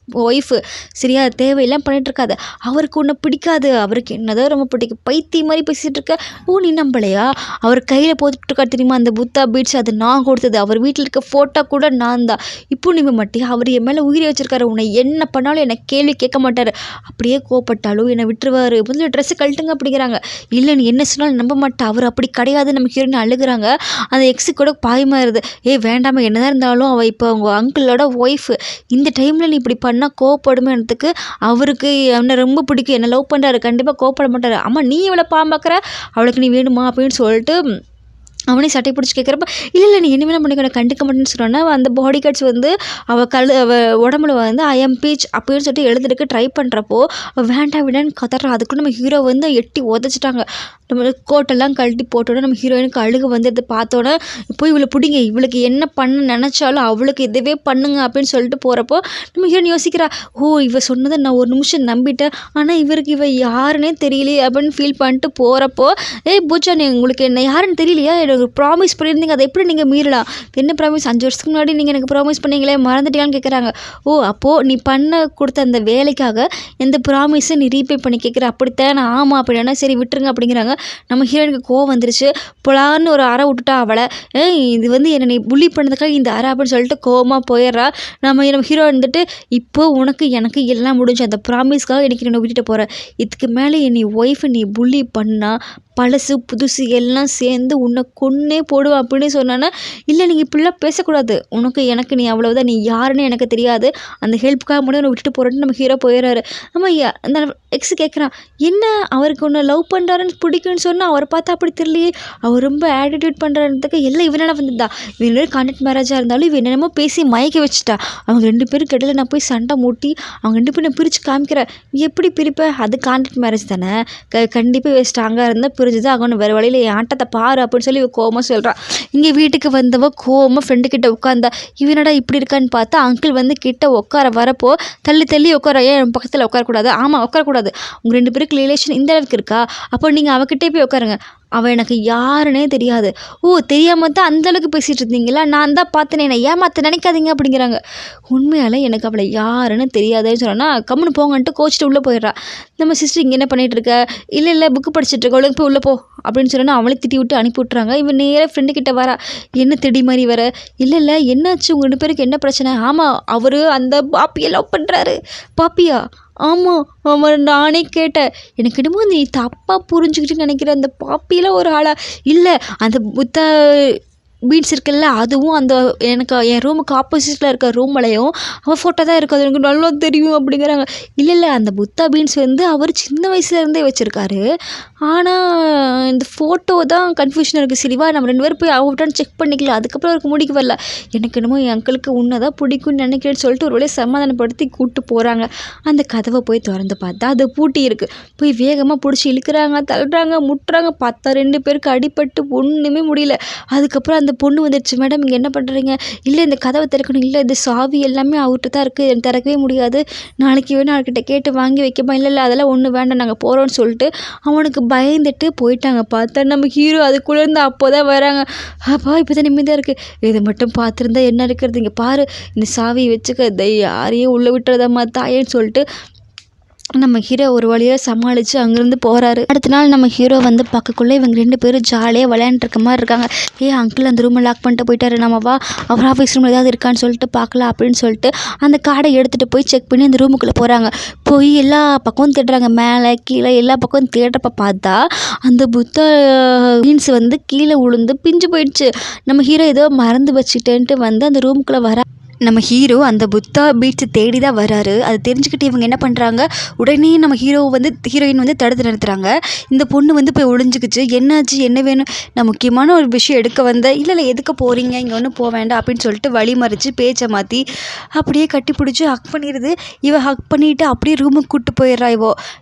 ஒய்ஃபு சரியா, தேவையெல்லாம் பண்ணிட்டு இருக்காது, அவருக்கு ஒன்று பிடிக்காது, அவருக்கு என்னதான் ரொம்ப பிடிக்கும், பைத்திய மாதிரி பேசிகிட்டு இருக்க, நீ நம்பலையா, அவர் கையில் போட்டுருக்கா தெரியுமா அந்த புத்தா பீட்ஸ், அது நான் கொடுத்தது, அவர் வீட்டில் இருக்க ஃபோட்டோ கூட நான் தான், இப்போ நீ மாட்டியா, அவர் என் மேலே உயிரை வச்சிருக்காரு, உன்னை என்ன பண்ணாலும் என்னை கேள்வி கேட்க மாட்டார், அப்படியே கோவப்பட்டாலும் என்னை விட்டுருவார், முதல்ல ட்ரெஸ்ஸை கழட்டுங்க அப்படிங்கிறாங்க. இல்லை நீ என்ன சொன்னாலும் நம்ப மாட்டா, அவர் அப்படி கிடையாது, நம்ம ஹீரோயின் அழுகுறாங்க. அந்த எக்ஸு கூட பாயமாயிருது, வேண்டாமல் என்னதான் இருந்தாலும் அவள் இப்போ அவங்க அங்கிளோட ஒய்ஃபு, இந்த டைமில் நீ இப்படி பண்ணால் கோவப்படுமேன்றதுக்கு அவருக்கு என்னை ரொம்ப பிடிக்கும், என்னை லவ் பண்ணுறாரு, கண்டிப்பாக கோவப்பட மாட்டார், அம்மா நீ இவளை பாம்பாக்குற, அவளுக்கு நீ வேணுமா அப்படின்னு சொல்லிட்டு அவனே சட்டை பிடிச்சி கேட்குறப்ப, இல்லை நீ இனிமேல் பண்ணிக்க கண்டுக்க மாட்டேன்னு சொன்னோன்னா, அந்த பாடி கார்ட்ஸ் வந்து அவள் உடம்புல வந்து ஐ எம் பீச் அப்படின்னு சொல்லிட்டு எழுதுறதுக்கு ட்ரை பண்ணுறப்போ அவள் வேண்டாம் விடான்னு கதறா. அதுக்குள்ள நம்ம ஹீரோ வந்து எட்டி உதச்சிட்டாங்க. நம்ம கோட்டெல்லாம் கழட்டி போட்டோன்னே நம்ம ஹீரோயினுக்கு அழுகு வந்து அதை பார்த்தோன்னே, போய் இவளை பிடிங்க, இவளுக்கு என்ன பண்ண நினச்சாலும் அவளுக்கு இதுவே பண்ணுங்க அப்படின்னு சொல்லிட்டு போகிறப்போ நம்ம ஹீரோயின் யோசிக்கிறா, இவ சொன்னதை நான் ஒரு நிமிஷம் நம்பிட்டேன், ஆனால் இவருக்கு இவ யாருன்னே தெரியலையே அப்படின்னு ஃபீல் பண்ணிட்டு போகிறப்போ, பூஜா நீ உங்களுக்கு என்ன யாருன்னு தெரியலையா, எனக்கு ப்ராமிஸ் பண்ணியிருந்தீங்க, அதை எப்படி நீங்கள் மீறலாம், என்ன ப்ராமிஸ், 5 வருஷத்துக்கு முன்னாடி நீங்கள் எனக்கு ப்ராமிஸ் பண்ணீங்களே மறந்துட்டீங்களான்னு கேட்குறாங்க. அப்போது நீ கொடுத்த அந்த வேலைக்காக எந்த ப்ராமிஸை நீ ரீபே பண்ணி கேட்குற, அப்படித்தான் நான் ஆமாம் அப்படின்னா சரி விட்டுருங்க அப்படிங்கிறாங்க. நம்ம ஹீரோயினுக்கு கோவம் வந்துருச்சு, புலான்னு ஒரு அறை விட்டுட்டா அவளை, இது வந்து என்னை நீ புள்ளி பண்ணதுக்காக இந்த அறை அப்படின்னு சொல்லிட்டு கோவமாக போயிடுறா. நம்ம ஹீரோ வந்துட்டு, இப்போ உனக்கு எனக்கு எல்லாம் முடிஞ்சு, அந்த ப்ராமிஸ்க்காக எனக்கு என்ன விட்டுட்டு போகிற, இதுக்கு மேலே நீ ஒய்ஃபை நீ புள்ளி பண்ணால் பழசு புதுசு எல்லாம் சேர்ந்து உன்னை கொன்னே போடுவேன் அப்படின்னு சொன்னான்னா, இல்லை நீங்கள் இப்படிலாம் பேசக்கூடாது, உனக்கு எனக்கு நீ அவ்வளோதான், நீ யாருன்னு எனக்கு தெரியாது, அந்த ஹெல்ப்புக்காக மட்டும் உன்னை விட்டுட்டு போகிறேன்னு நம்ம ஹீரோ போயிடுறாரு. அந்த எக்ஸ் கேட்குறான், என்ன அவருக்கு உன்னை லவ் பண்ணுறாருன்னு பிடிக்குன்னு சொன்னால் அவரை பார்த்தா அப்படி தெரியலையே, அவர் ரொம்ப ஆட்டிடியூட் பண்ணுறதுக்கு எல்லாம் இவனால வந்துட்டா, இவனோட கான்ட்ராக்ட் மேரேஜாக இருந்தாலும் இவன் என்னமோ பேசி மயக்க வச்சுட்டா, அவங்க 2 பேரும் கெடல, நான் போய் சண்டை மூட்டி அவங்க 2 பேரும் பிரித்து காமிக்கிறேன், எப்படி பிரிப்பேன், அது கான்ட்ராக்ட் மேரேஜ் தானே, கண்டிப்பாக ஸ்ட்ராங்காக இருந்தால் பிரிஞ்சு தான் ஆகணும், வேறு வழியில் என் ஆட்டத்தை பாரு அப்படின்னு சொல்லி கோவமாக சொல்கிறான். இங்கே வீட்டுக்கு வந்தவ கோவமாக ஃப்ரெண்டுக்கிட்ட உட்காந்தா, இவனடா இப்படி இருக்கான்னு பார்த்தா அங்கிள் வந்து கிட்ட உட்கார வரப்போ தள்ளி உட்கார, என் பக்கத்தில் உட்காரக்கூடாது, ஆமாம் உட்காரக்கூடாது, உங்கள் 2 பேருக்கு ரிலேஷன் இந்த அளவுக்கு இருக்கா, அப்போ நீங்கள் அவகிட்டே போய் உட்காருங்க, அவள் எனக்கு யாருன்னே தெரியாது, தெரியாமல் தான் அந்தளவுக்கு பேசிகிட்டு இருந்தீங்களா, நான் தான் பார்த்தேனே, என்னை ஏமாற்ற நினைக்காதீங்க அப்படிங்கிறாங்க. உண்மையால் எனக்கு அவளை யாருன்னு தெரியாதுன்னு சொன்னா, கம்முன்னு போங்கன்ட்டு கோச்சிட்டு உள்ளே போயிடுறா. நம்ம சிஸ்டர் இங்கே என்ன பண்ணிகிட்டு இருக்க, இல்லை புக்கு படிச்சுட்டு இருக்க, அவளுக்கு போய் உள்ளே போ அப்படின்னு சொன்னா அவளை திட்டி விட்டு அனுப்பி விட்றாங்க. இவன் நேராக ஃப்ரெண்டுக்கிட்ட வரா, என்ன திடி மாதிரி வர, இல்லை என்னாச்சு உங்கள் 2 பேருக்கு என்ன பிரச்சனை, ஆமாம் அவர் அந்த பாப்பியை லவ் பண்ணுறாரு, பாப்பியா, ஆமாம் அவன் நானே கேட்டேன், எனக்கு என்னமோ நீ தப்பாக புரிஞ்சுக்கிட்டு நினைக்கிறேன், அந்த பாப்பியில் ஒரு ஆளா, இல்லை அந்த புத்தா பீட்ஸ் இருக்குல்ல, அதுவும் அந்த எனக்கு என் ரூமுக்கு ஆப்போசிட்டில் இருக்க ரூம்லையும் அவள் ஃபோட்டோ தான் இருக்குது, அது எனக்கு நல்லா தெரியும் அப்படிங்கிறாங்க. இல்லை அந்த புத்தா பீன்ஸ் வந்து அவர் சின்ன வயசுலேருந்தே வச்சுருக்காரு, ஆனால் இந்த ஃபோட்டோ தான் கன்ஃபியூஷன் இருக்குது, சரிவா நம்ம 2 பேரும் போய் அவட்டான்னு செக் பண்ணிக்கலாம், அதுக்கப்புறம் அவருக்கு முடிக்க வரல, எனக்கு என்னமோ என் அங்கிளுக்கு உன்னை தான் பிடிக்கும்னு நினைக்கிறேன்னு சொல்லிட்டு ஒரு வேலையை சமாதானப்படுத்தி கூப்பிட்டு போகிறாங்க. அந்த கதவை போய் திறந்து பார்த்தா அது பூட்டி இருக்குது, போய் வேகமாக பிடிச்சி இழுக்கிறாங்க, தள்ளுறாங்க, முட்டுறாங்க, பார்த்தா 2 பேருக்கு அடிபட்டு ஒன்றுமே முடியல. அதுக்கப்புறம் அந்த இந்த பொண்ணு வந்துடுச்சு, மேடம் இங்கே என்ன பண்ணுறீங்க? இல்லை இந்த கதவை திறக்கணும், இல்லை இந்த சாவி எல்லாமே அவர்கிட்ட தான் இருக்குது, எனக்கு திறக்கவே முடியாது, நாளைக்கு வேணும் அவர்கிட்ட கேட்டு வாங்கி வைக்கமா? இல்லை இல்லை அதெல்லாம் ஒன்றும் வேண்டாம், நாங்கள் போகிறோன்னு சொல்லிட்டு அவனுக்கு பயந்துட்டு போயிட்டாங்க. பார்த்தா நம்ம ஹீரோ அதுக்குள்ளேருந்து அப்போ தான் வராங்க. அப்பா இப்போ தான் நிம்மதியாக இருக்குது, இதை மட்டும் பார்த்துருந்தா என்ன இருக்கிறது, இங்கே பாரு இந்த சாவியை வச்சுக்க, யாரையும் உள்ளே விட்டுறதாம்மா தாயேன்னு சொல்லிட்டு நம்ம ஹீரோ ஒரு வழியாக சமாளித்து அங்கேருந்து போகிறாரு. அடுத்த நாள் நம்ம ஹீரோ வந்து பார்க்கக்குள்ளே இவங்க 2 பேரும் ஜாலியாக விளையாண்டுருக்க மாதிரி இருக்காங்க. அங்கிள் அந்த ரூமை லாக் பண்ணிட்டு போயிட்டாரு, நம்ம வா அவர் ஆஃபீஸ் ரூமில் ஏதாவது இருக்கான்னு சொல்லிட்டு பார்க்கலாம் அப்படின்னு சொல்லிட்டு அந்த கார்டை எடுத்துகிட்டு போய் செக் பண்ணி அந்த ரூமுக்குள்ளே போகிறாங்க. போய் எல்லா பக்கமும் தேடுறாங்க, மேலே கீழே எல்லா பக்கமும் தேடுறப்ப பார்த்தா அந்த புத்தா மீன்ஸ் வந்து கீழே உளுந்து பிஞ்சு போயிடுச்சு. நம்ம ஹீரோ ஏதோ மறந்து வச்சுட்டேன்ட்டு வந்து அந்த ரூமுக்குள்ளே வர நம்ம ஹீரோ அந்த புத்தா பீட்ஸை தேடி தான் வராரு. அது தெரிஞ்சுக்கிட்டு இவங்க என்ன பண்ணுறாங்க, உடனே நம்ம ஹீரோயின் வந்து தடுத்து நிறுத்துறாங்க. இந்த பொண்ணு வந்து போய் ஒளிஞ்சிக்கிச்சு. என்னாச்சு, என்ன வேணும், நான் முக்கியமான ஒரு விஷயம் எடுக்க வந்தேன். இல்லை எதுக்கு போகிறீங்க, இங்கே ஒன்றும் போக வேண்டாம் அப்படின்னு சொல்லிட்டு வழி மறித்து பேச்சை மாற்றி அப்படியே கட்டி பிடிச்சி ஹக் பண்ணிடுது. ஹக் பண்ணிவிட்டு அப்படியே ரூமுக்கு கூப்பிட்டு போயிடுறா.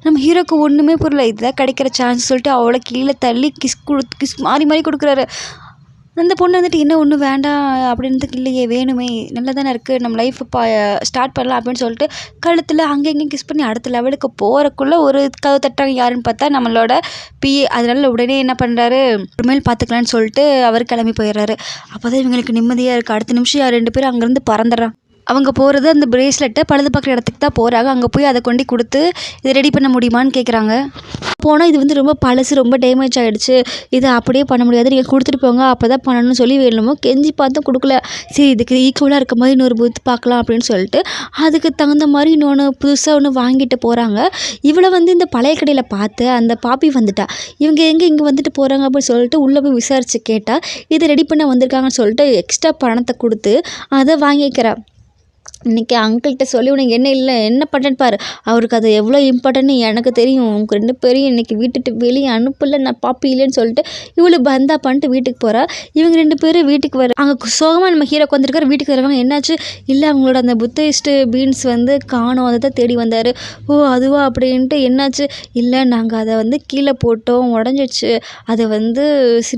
நம்ம ஹீரோக்கு ஒன்றுமே புரியல. இதுதான் கிடைக்கிற சான்ஸ் சொல்லிட்டு அவளை கீழே தள்ளி கிஸ் மாறி மாறி கொடுக்குறாரு. அந்த பொண்ணு வந்துட்டு இன்னும் ஒன்றும் வேண்டாம் அப்படின்றதுக்கு, இல்லையே வேணுமே, நல்லா தானே இருக்குது, நம்ம லைஃப் ஸ்டார்ட் பண்ணலாம் அப்படின்னு சொல்லிட்டு கழுத்தில் அங்கே இங்கேயும் கிஸ் பண்ணி அடுத்த லெவலுக்கு போகிறக்குள்ளே ஒரு கதவு தட்டுறாங்க. யாருன்னு பார்த்தா நம்மளோட பிஏ. அதனால உடனே என்ன பண்ணுறாரு, இனிமேல் பார்த்துக்கலான்னு சொல்லிட்டு அவர் கிளம்பி போயிடுறாரு. அப்போ தான் இவங்களுக்கு நிம்மதியாக இருக்குது. அடுத்த நிமிஷம் 2 பேரும் அங்கேருந்து பறந்துடுறான். அவங்க போகிறது அந்த ப்ரேஸ்லெட்டை பழுது பார்க்குற இடத்துக்கு தான் போகிறாங்க. அங்கே போய் அதை கொண்டு கொடுத்து இதை ரெடி பண்ண முடியுமான்னு கேட்குறாங்க. போனால் இது வந்து ரொம்ப பழசு, ரொம்ப டேமேஜ் ஆகிடுச்சு, இதை அப்படியே பண்ண முடியாது, நீங்கள் கொடுத்துட்டு போங்க, அப்போ தான் பண்ணணும்னு சொல்லி வேணுமோ கெஞ்சி பார்த்தும் கொடுக்கல. சரி இதுக்கு ஈக்குவலாக இருக்க மாதிரி இன்னொரு புத்து பார்க்கலாம் அப்படின்னு சொல்லிட்டு அதுக்கு தகுந்த மாதிரி இன்னொன்று புதுசாக ஒன்று வாங்கிட்டு போகிறாங்க. இவளை வந்து இந்த பழைய கடையில் பார்த்து அந்த பாப்பி வந்துட்டா. இவங்க இங்கே வந்துட்டு போகிறாங்க அப்படின்னு சொல்லிட்டு உள்ளே போய் விசாரித்து கேட்டால் இதை ரெடி பண்ண வந்திருக்காங்கன்னு சொல்லிட்டு எக்ஸ்ட்ரா பணத்தை கொடுத்து அதை வாங்கிக்கிறா. இன்றைக்கி அங்கிள்கிட்ட சொல்லி உனக்கு என்ன பண்ணுறேன்னு பாரு, அவருக்கு அது எவ்வளோ இம்பார்ட்டன்ட்னு எனக்கு தெரியும், உங்க 2 பேரையும் இன்றைக்கி வீட்டுட்டு வெளியே அனுப்பலை, நான் பாப்பி இல்லைன்னு சொல்லிட்டு இவ்வளோ பந்தா பண்ணிட்டு வீட்டுக்கு போகிறா. இவங்க 2 பேரும் வீட்டுக்கு வர அங்கே சோகமாக நம்ம ஹீரோக்கு வந்திருக்காரு. வீட்டுக்கு வருவாங்க. என்னாச்சு, இல்லை அவங்களோட அந்த புத்திஸ்ட் பீன்ஸ் வந்து காணோம், அதை தான் தேடி வந்தார். ஓ அதுவா அப்படின்ட்டு, என்னாச்சு, இல்லை நாங்கள் அதை வந்து கீழே போட்டோம், உடஞ்சிடுச்சு, அதை வந்து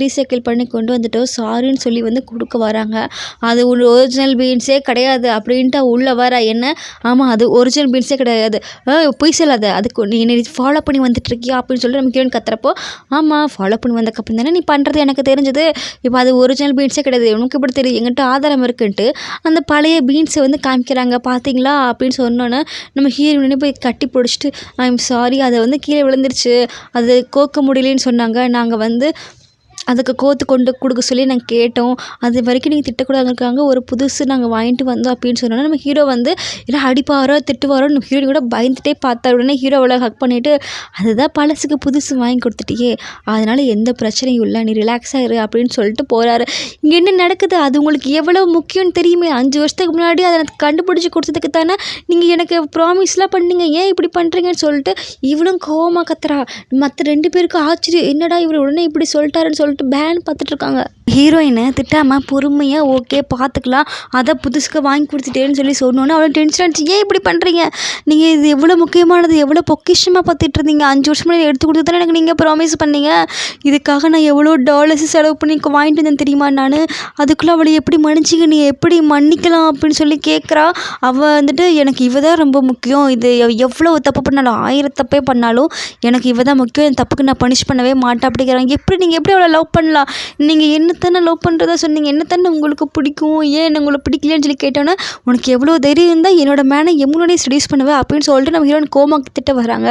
ரீசைக்கிள் பண்ணி கொண்டு வந்துட்டோம், சாரின்னு சொல்லி வந்து கொடுக்க வராங்க. அது ஒரு ஒரிஜினல் பீன்ஸே கிடையாது அப்படின்ட்டு உள்ளே வர. என்ன, ஆமாம் அது ஒரிஜினல் பீன்ஸே கிடையாது, பொய் சொல்லாத, அதுக்கு நீ என்னை ஃபாலோ பண்ணி வந்துட்டுருக்கியா அப்படின்னு சொல்லிட்டு நம்ம ஹீரோயின் கத்துறப்போ, ஆமாம் ஃபாலோ பண்ணி வந்தக்கப்புறம் தானே நீ பண்ணுறது எனக்கு தெரிஞ்சது, இப்போ அது ஒரிஜினல் பீன்ஸே கிடையாது, உனக்கு எப்படி தெரியும், எங்கிட்ட ஆதாரம் இருக்குன்ட்டு அந்த பழைய பீன்ஸை வந்து காமிக்கிறாங்க. பார்த்தீங்களா அப்படின்னு சொன்னோன்னே நம்ம ஹீரோயினே போய் கட்டி பிடிச்சிட்டு, ஐ எம் சாரி, அதை வந்து கீழே விழுந்துருச்சு, அது கோக்க முடியலன்னு சொன்னாங்க, நாங்கள் வந்து அதுக்கு கோத்து கொண்டு கொடுக்க சொல்லி நாங்கள் கேட்டோம், அது வரைக்கும் நீங்கள் திட்டக்கூடாதுக்காங்க ஒரு புதுசு நாங்கள் வாங்கிட்டு வந்தோம் அப்படின்னு சொன்னோன்னா நம்ம ஹீரோ வந்து எல்லாம் அடிப்பாரோ திட்டுவாரோ, நம்ம ஹீரோயின் கூட பயந்துட்டே பார்த்தா. உடனே ஹீரோவில் ஹக் பண்ணிவிட்டு, அதுதான் பழசுக்கு புதுசு வாங்கி கொடுத்துட்டியே, அதனால் எந்த பிரச்சனையும் இல்லை, நீ ரிலாக்ஸாக இரு அப்படின்னு சொல்லிட்டு போகிறாரு. இங்கே என்ன நடக்குது, அது உங்களுக்கு எவ்வளோ முக்கியம்னு தெரியுமே, 5 வருஷத்துக்கு முன்னாடி அதை எனக்கு கண்டுபிடிச்சி கொடுத்ததுக்கு தானே நீங்கள் எனக்கு ப்ராமிஸ்லாம் பண்ணீங்க, ஏன் இப்படி பண்ணுறீங்கன்னு சொல்லிட்டு இவளும் கோவமாக கத்துறா. மற்ற 2 பேருக்கும் ஆச்சரியம், என்னடா இவள் உடனே இப்படி சொல்லிட்டாருன்னு சொல்லிட்டு பேன் பார்த்துட்டு இருக்காங்க. ஹீரோயினை திட்டாமல் பொறுமையாக ஓகே பார்த்துக்கலாம், அதை புதுசுக்கு வாங்கி கொடுத்துட்டேன்னு சொல்லி சொன்னோன்னே அவ்வளோ டென்ஷன் ஆச்சு. ஏன் இப்படி பண்ணுறீங்க, நீங்கள் இது எவ்வளோ முக்கியமானது, எவ்வளோ பொக்கிஷமாக பார்த்துட்டு இருந்தீங்க, 5 வருஷம் முன்னாடி எடுத்து கொடுத்து தானே எனக்கு நீங்கள் ப்ராமிஸ் பண்ணீங்க, இதுக்காக நான் எவ்வளோ டாலர்ஸ் செலவு பண்ணி வாங்கிட்டு வந்தேன் தெரியுமா நான், அதுக்குள்ளே அவளை எப்படி மன்னிச்சிங்க, நீ எப்படி மன்னிக்கலாம் அப்படின்னு சொல்லி கேட்குறா. அவள் வந்துட்டு எனக்கு இவ தான் ரொம்ப முக்கியம், இது எவ்வளோ தப்பு பண்ணாலும் 1000 தப்பே பண்ணாலும் எனக்கு இவ தான் முக்கியம், என் தப்புக்கு நான் பனிஷ் பண்ணவே மாட்டேன் அப்படிங்கிறாங்க. நீங்கள் எப்படி அவளை லவ் பண்ணலாம், நீங்கள் என்னத்தானே லவ் பண்ணுறதா சொன்னீங்க, என்னத்தானே உங்களுக்கு பிடிக்கும், ஏன் உங்களை பிடிக்கலன்னு சொல்லி கேட்டோன்னே, உனக்கு எவ்வளோ தைரியம் இருந்தால் என்னோட மேனை எவ்வளோனே ஸ்டடீஸ் பண்ணுவேன் அப்படின்னு சொல்லிட்டு நம்ம ஹீரோயின் கோமாக்கிட்ட வராங்க.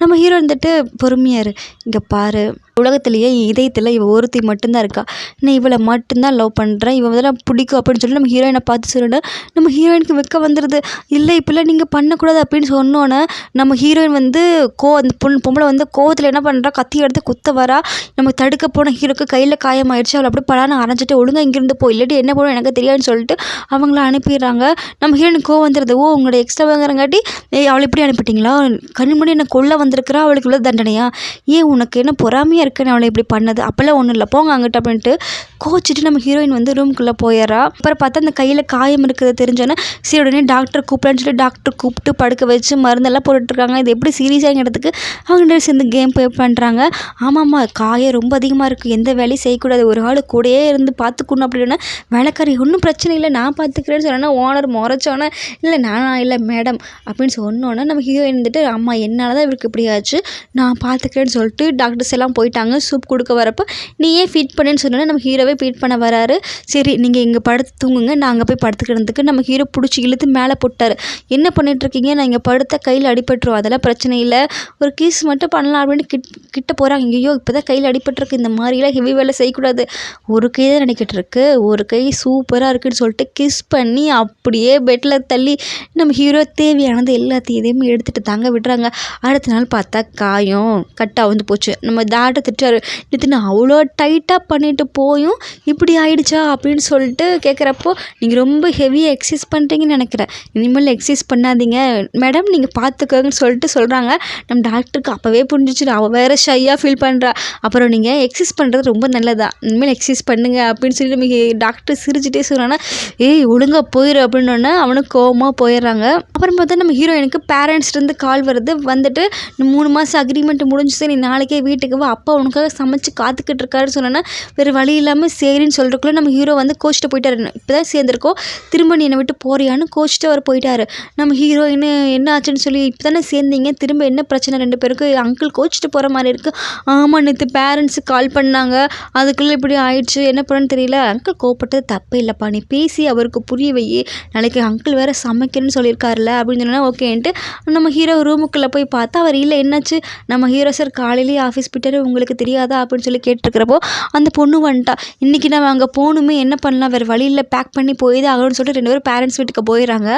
நம்ம ஹீரோ வந்துட்டு பொறுமையாரு, இங்கே பாரு, உலகத்திலேயே இதயத்தில் இவ ஒருத்தி மட்டும்தான் இருக்கா, நான் இவளை மட்டும்தான் லவ் பண்ணுறேன், இவன் இதெல்லாம் பிடிக்கும் அப்படின்னு சொல்லி நம்ம ஹீரோயினை பார்த்து சொல்லணும். நம்ம ஹீரோயினுக்கு வெக்க வந்துடுது. இல்லை இப்போல்லாம் நீங்கள் பண்ணக்கூடாது அப்படின்னு சொன்னோன்னே நம்ம ஹீரோயின் வந்து அந்த பொம்பளை வந்து கோவத்தில் என்ன பண்ணுறா, கத்தி எடுத்து குத்த வரா. நம்ம தடுக்க போன ஹீரோக்கு கையில் காயமாயிடுச்சு, அவளை அப்படி பலான அரைஞ்சிட்டு ஒழுங்காக இங்கேருந்து போய், இல்லாட்டி என்ன போகணும் எனக்கு தெரியாதுன்னு சொல்லிட்டு அவங்கள அனுப்பிடுறாங்க. நம்ம ஹீரோயினுக்கு கோவம் வந்துடுது. ஓ உங்களோட எக்ஸ்ட்ரா வாங்குறங்காட்டி அவளை இப்படி அனுப்பிட்டீங்களா, கண்ணு முன்னாடி என்ன கொல்ல வந்திருக்கிறா, அவளுக்கு இவ்வளோ தண்டனையா, ஏன் உனக்கு என்ன பொறாமையாக பொறுமையாக இருக்கேன்னு அவளை இப்படி பண்ணது, அப்போல்லாம் ஒன்றும் இல்லை போங்க அங்கிட்ட அப்படின்ட்டு கோச்சிட்டு நம்ம ஹீரோயின் வந்து ரூம்குள்ளே போயிடறா. அப்புறம் பார்த்தா அந்த கையில் காயம் இருக்கிறது தெரிஞ்சோன்னே சரி உடனே டாக்டர் கூப்பிடான்னு சொல்லி டாக்டர் கூப்பிட்டு படுக்க வச்சு மருந்தெல்லாம் போட்டுட்ருக்காங்க. இது எப்படி சீரியஸாகிறதுக்கு அவங்க 2 சேர்ந்து கேம் ப்ளே பண்ணுறாங்க. ஆமாம்மா காயம் ரொம்ப அதிகமாக இருக்குது, எந்த வேலையும் செய்யக்கூடாது, ஒரு ஆள் கூடயே இருந்து பார்த்துக்கணும் அப்படின்னா வேலைக்காரி ஒன்றும் பிரச்சனை இல்லை நான் பார்த்துக்கிறேன்னு சொன்னோன்னா ஓனர் முறைச்சோன்னே இல்லை நானா இல்லை மேடம் அப்படின்னு சொன்னோன்னே நம்ம ஹீரோயின் வந்துட்டு அம்மா என்னால் தான் இவருக்கு இப்படி ஆச்சு நான் பார்த்துக்கிறேன்னு சொல்லிட்டு டாக்டர்ஸ் எல்லாம் போயிட்டாங்க. சூப் கொடுக்க வரப்போ நீ ஏன் ஃபீட் பண்ணேன்னு சொன்னோன்னே நம்ம ஹீரோவே ஃபீட் பண்ண வராரு. சரி நீங்கள் இங்கே படுத்து தூங்குங்க நான் அங்கே போய் படுத்துக்கிறதுக்கு நம்ம ஹீரோ பிடிச்சி இழுத்து மேலே போட்டார். என்ன பண்ணிகிட்ருக்கீங்க, நான் இங்கே படுத்த கையில் அடிபட்டுரும், அதெல்லாம் பிரச்சனை இல்லை, ஒரு கிஸ் மட்டும் பண்ணலாம் அப்படின்னு கிட்ட போகிறாங்க. ஐயோ இப்போ தான் கையில் அடிபட்டுருக்கு, இந்த மாதிரிலாம் ஹெவி வேலை செய்யக்கூடாது, ஒரு கை தான் நினைக்கிட்டு இருக்கு, ஒரு கை சூப்பராக இருக்குன்னு சொல்லிட்டு கிஸ் பண்ணி அப்படியே பெட்டில் தள்ளி நம்ம ஹீரோ தேவையானது எல்லாத்தையும் எதையுமே எடுத்துகிட்டு தாங்க விடுறாங்க. அடுத்த நாள் பார்த்தா காயம் கட்டாக வந்து போச்சு. நம்ம டாக்டர் திட்டாரு, நேற்று நான் அவ்வளோ டைட்டாக பண்ணிட்டு போயும் இப்படி ஆயிடுச்சா அப்படின்னு சொல்லிட்டு கேட்குறப்போ நீங்கள் ரொம்ப ஹெவியாக எக்ஸசைஸ் பண்ணுறீங்கன்னு நினைக்கிறேன், இனிமேல் எக்ஸசைஸ் பண்ணாதீங்க மேடம் நீங்கள் பார்த்துக்கோங்கன்னு சொல்லிட்டு சொல்கிறாங்க. நம்ம டாக்டருக்கு அப்போவே புரிஞ்சிச்சு, அவள் வேறு ஷையாக ஃபீல் பண்ணுறா. அப்புறம் நீங்கள் எக்ஸசைஸ் பண்ணுறது ரொம்ப நல்லதான், இனிமேல் எக்ஸசைஸ் பண்ணுங்க அப்படின்னு சொல்லி நம்ம டாக்டர் சிரிச்சுட்டே சொல்கிறாங்கன்னா ஏய் ஒழுங்காக போயிடு அப்படின்னோடனே அவனுக்கு கோவமாக போயிடுறாங்க. அப்புறம் பார்த்தா நம்ம ஹீரோயினுக்கு பேரண்ட்ஸ்லேருந்து கால் வருது, வந்துட்டு 3 மாதம் அக்ரிமெண்ட் முடிஞ்சுச்சு நீ நாளைக்கே வீட்டுக்கு வா, அப்பா உனக்காக சமைச்சு காத்துக்கிட்டு இருக்காருன்னு சொன்னோன்னா வேறு வழி இல்லாமல் சரின்னு சொல்கிறக்குள்ளே நம்ம ஹீரோ வந்து கோச்சிட்டு போயிட்டாரு. இப்போ தான் சேர்ந்துருக்கோம் திரும்ப நீ என்னை விட்டு போறியான்னு கோச்சிட்டு அவர் போயிட்டாரு. நம்ம ஹீரோயின் என்ன ஆச்சுன்னு சொல்லி இப்போ தானே சேர்ந்தீங்க திரும்ப என்ன பிரச்சனை 2 பேருக்கு, அங்கிள் கோச்சிட்டு போகிற மாதிரி இருக்குது. ஆமாம் நேற்று பேரண்ட்ஸு கால் பண்ணாங்க அதுக்குள்ளே இப்படி ஆயிடுச்சு என்ன பண்ணுன்னு தெரியல. அங்கிள் கோவப்பட்டது தப்பே இல்லைப்பா, நீ பேசி அவருக்கு புரிய வை, நாளைக்கு அங்கிள் வேறு சமைக்கணும்னு சொல்லியிருக்காருல்ல அப்படின்னு சொன்னா ஓகேன்ட்டு நம்ம ஹீரோ ரூமுக்குள்ளே போய் பார்த்தா அவர் இல்லை என்னாச்சு, நம்ம ஹீரோ சார் காலையிலேயே ஆஃபீஸ் போயிட்டாரு உங்களுக்கு தெரியாதா அப்படின்னு சொல்லி கேட்டுருக்கிறப்போ அந்த பொண்ணு வந்துட்டா. இன்றைக்கி நம்ம அங்கே போகணுமே என்ன பண்ணலாம் வேறு வழியில் பேக் பண்ணி போய்தான் ஆகணும்னு சொல்லிட்டு 2 பேரும் பேரண்ட்ஸ் வீட்டுக்கு போயிடறாங்க.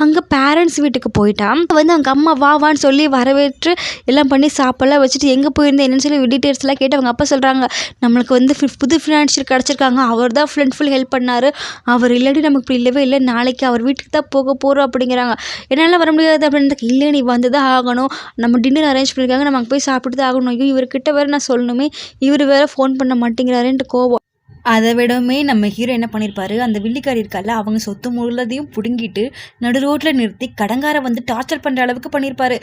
அங்கே பேரண்ட்ஸ் வீட்டுக்கு போயிட்டா வந்து அவங்க அம்மா வான்னு சொல்லி வரவேற்று எல்லாம் பண்ணி சாப்பிடலாம் வச்சுட்டு எங்கே போயிருந்தேன் என்னன்னு சொல்லி டீட்டெயில்ஸ்லாம் கேட்டு அவங்க அப்பா சொல்கிறாங்க நம்மளுக்கு வந்து புது ஃபினான்ஷியல் கிடச்சிருக்காங்க, அவர் தான் ஃபுல் ஹெல்ப் பண்ணார், அவர் இல்லாட்டி நமக்கு இப்படி இல்லவே இல்லை, நாளைக்கு அவர் வீட்டுக்கு தான் போக போகிறோம் அப்படிங்கிறாங்க. என்னால் வர முடியாது அப்படின்னு இல்லை நீ வந்து தான் ஆகணும், நம்ம டின்னர் அரேஞ்ச் பண்ணியிருக்காங்க நம்ம அங்கே போய் சாப்பிட்டு தான் ஆகணும், ஐயோ இவர்கிட்ட வேறு நான் சொல்லணுமே இவர் வேறு ஃபோன் பண்ண மாட்டேங்கிறாருன்ட்டு கோவம். அதை விடவுமே நம்ம ஹீரோ என்ன பண்ணியிருப்பாரு, அந்த வில்லிக்காரி இருக்கால அவங்க சொத்து முழுதையும் பிடுங்கிட்டு நடு ரோட்டில் நிறுத்தி கடங்காரை வந்து டார்ச்சர் பண்ணுற அளவுக்கு பண்ணியிருப்பாரு.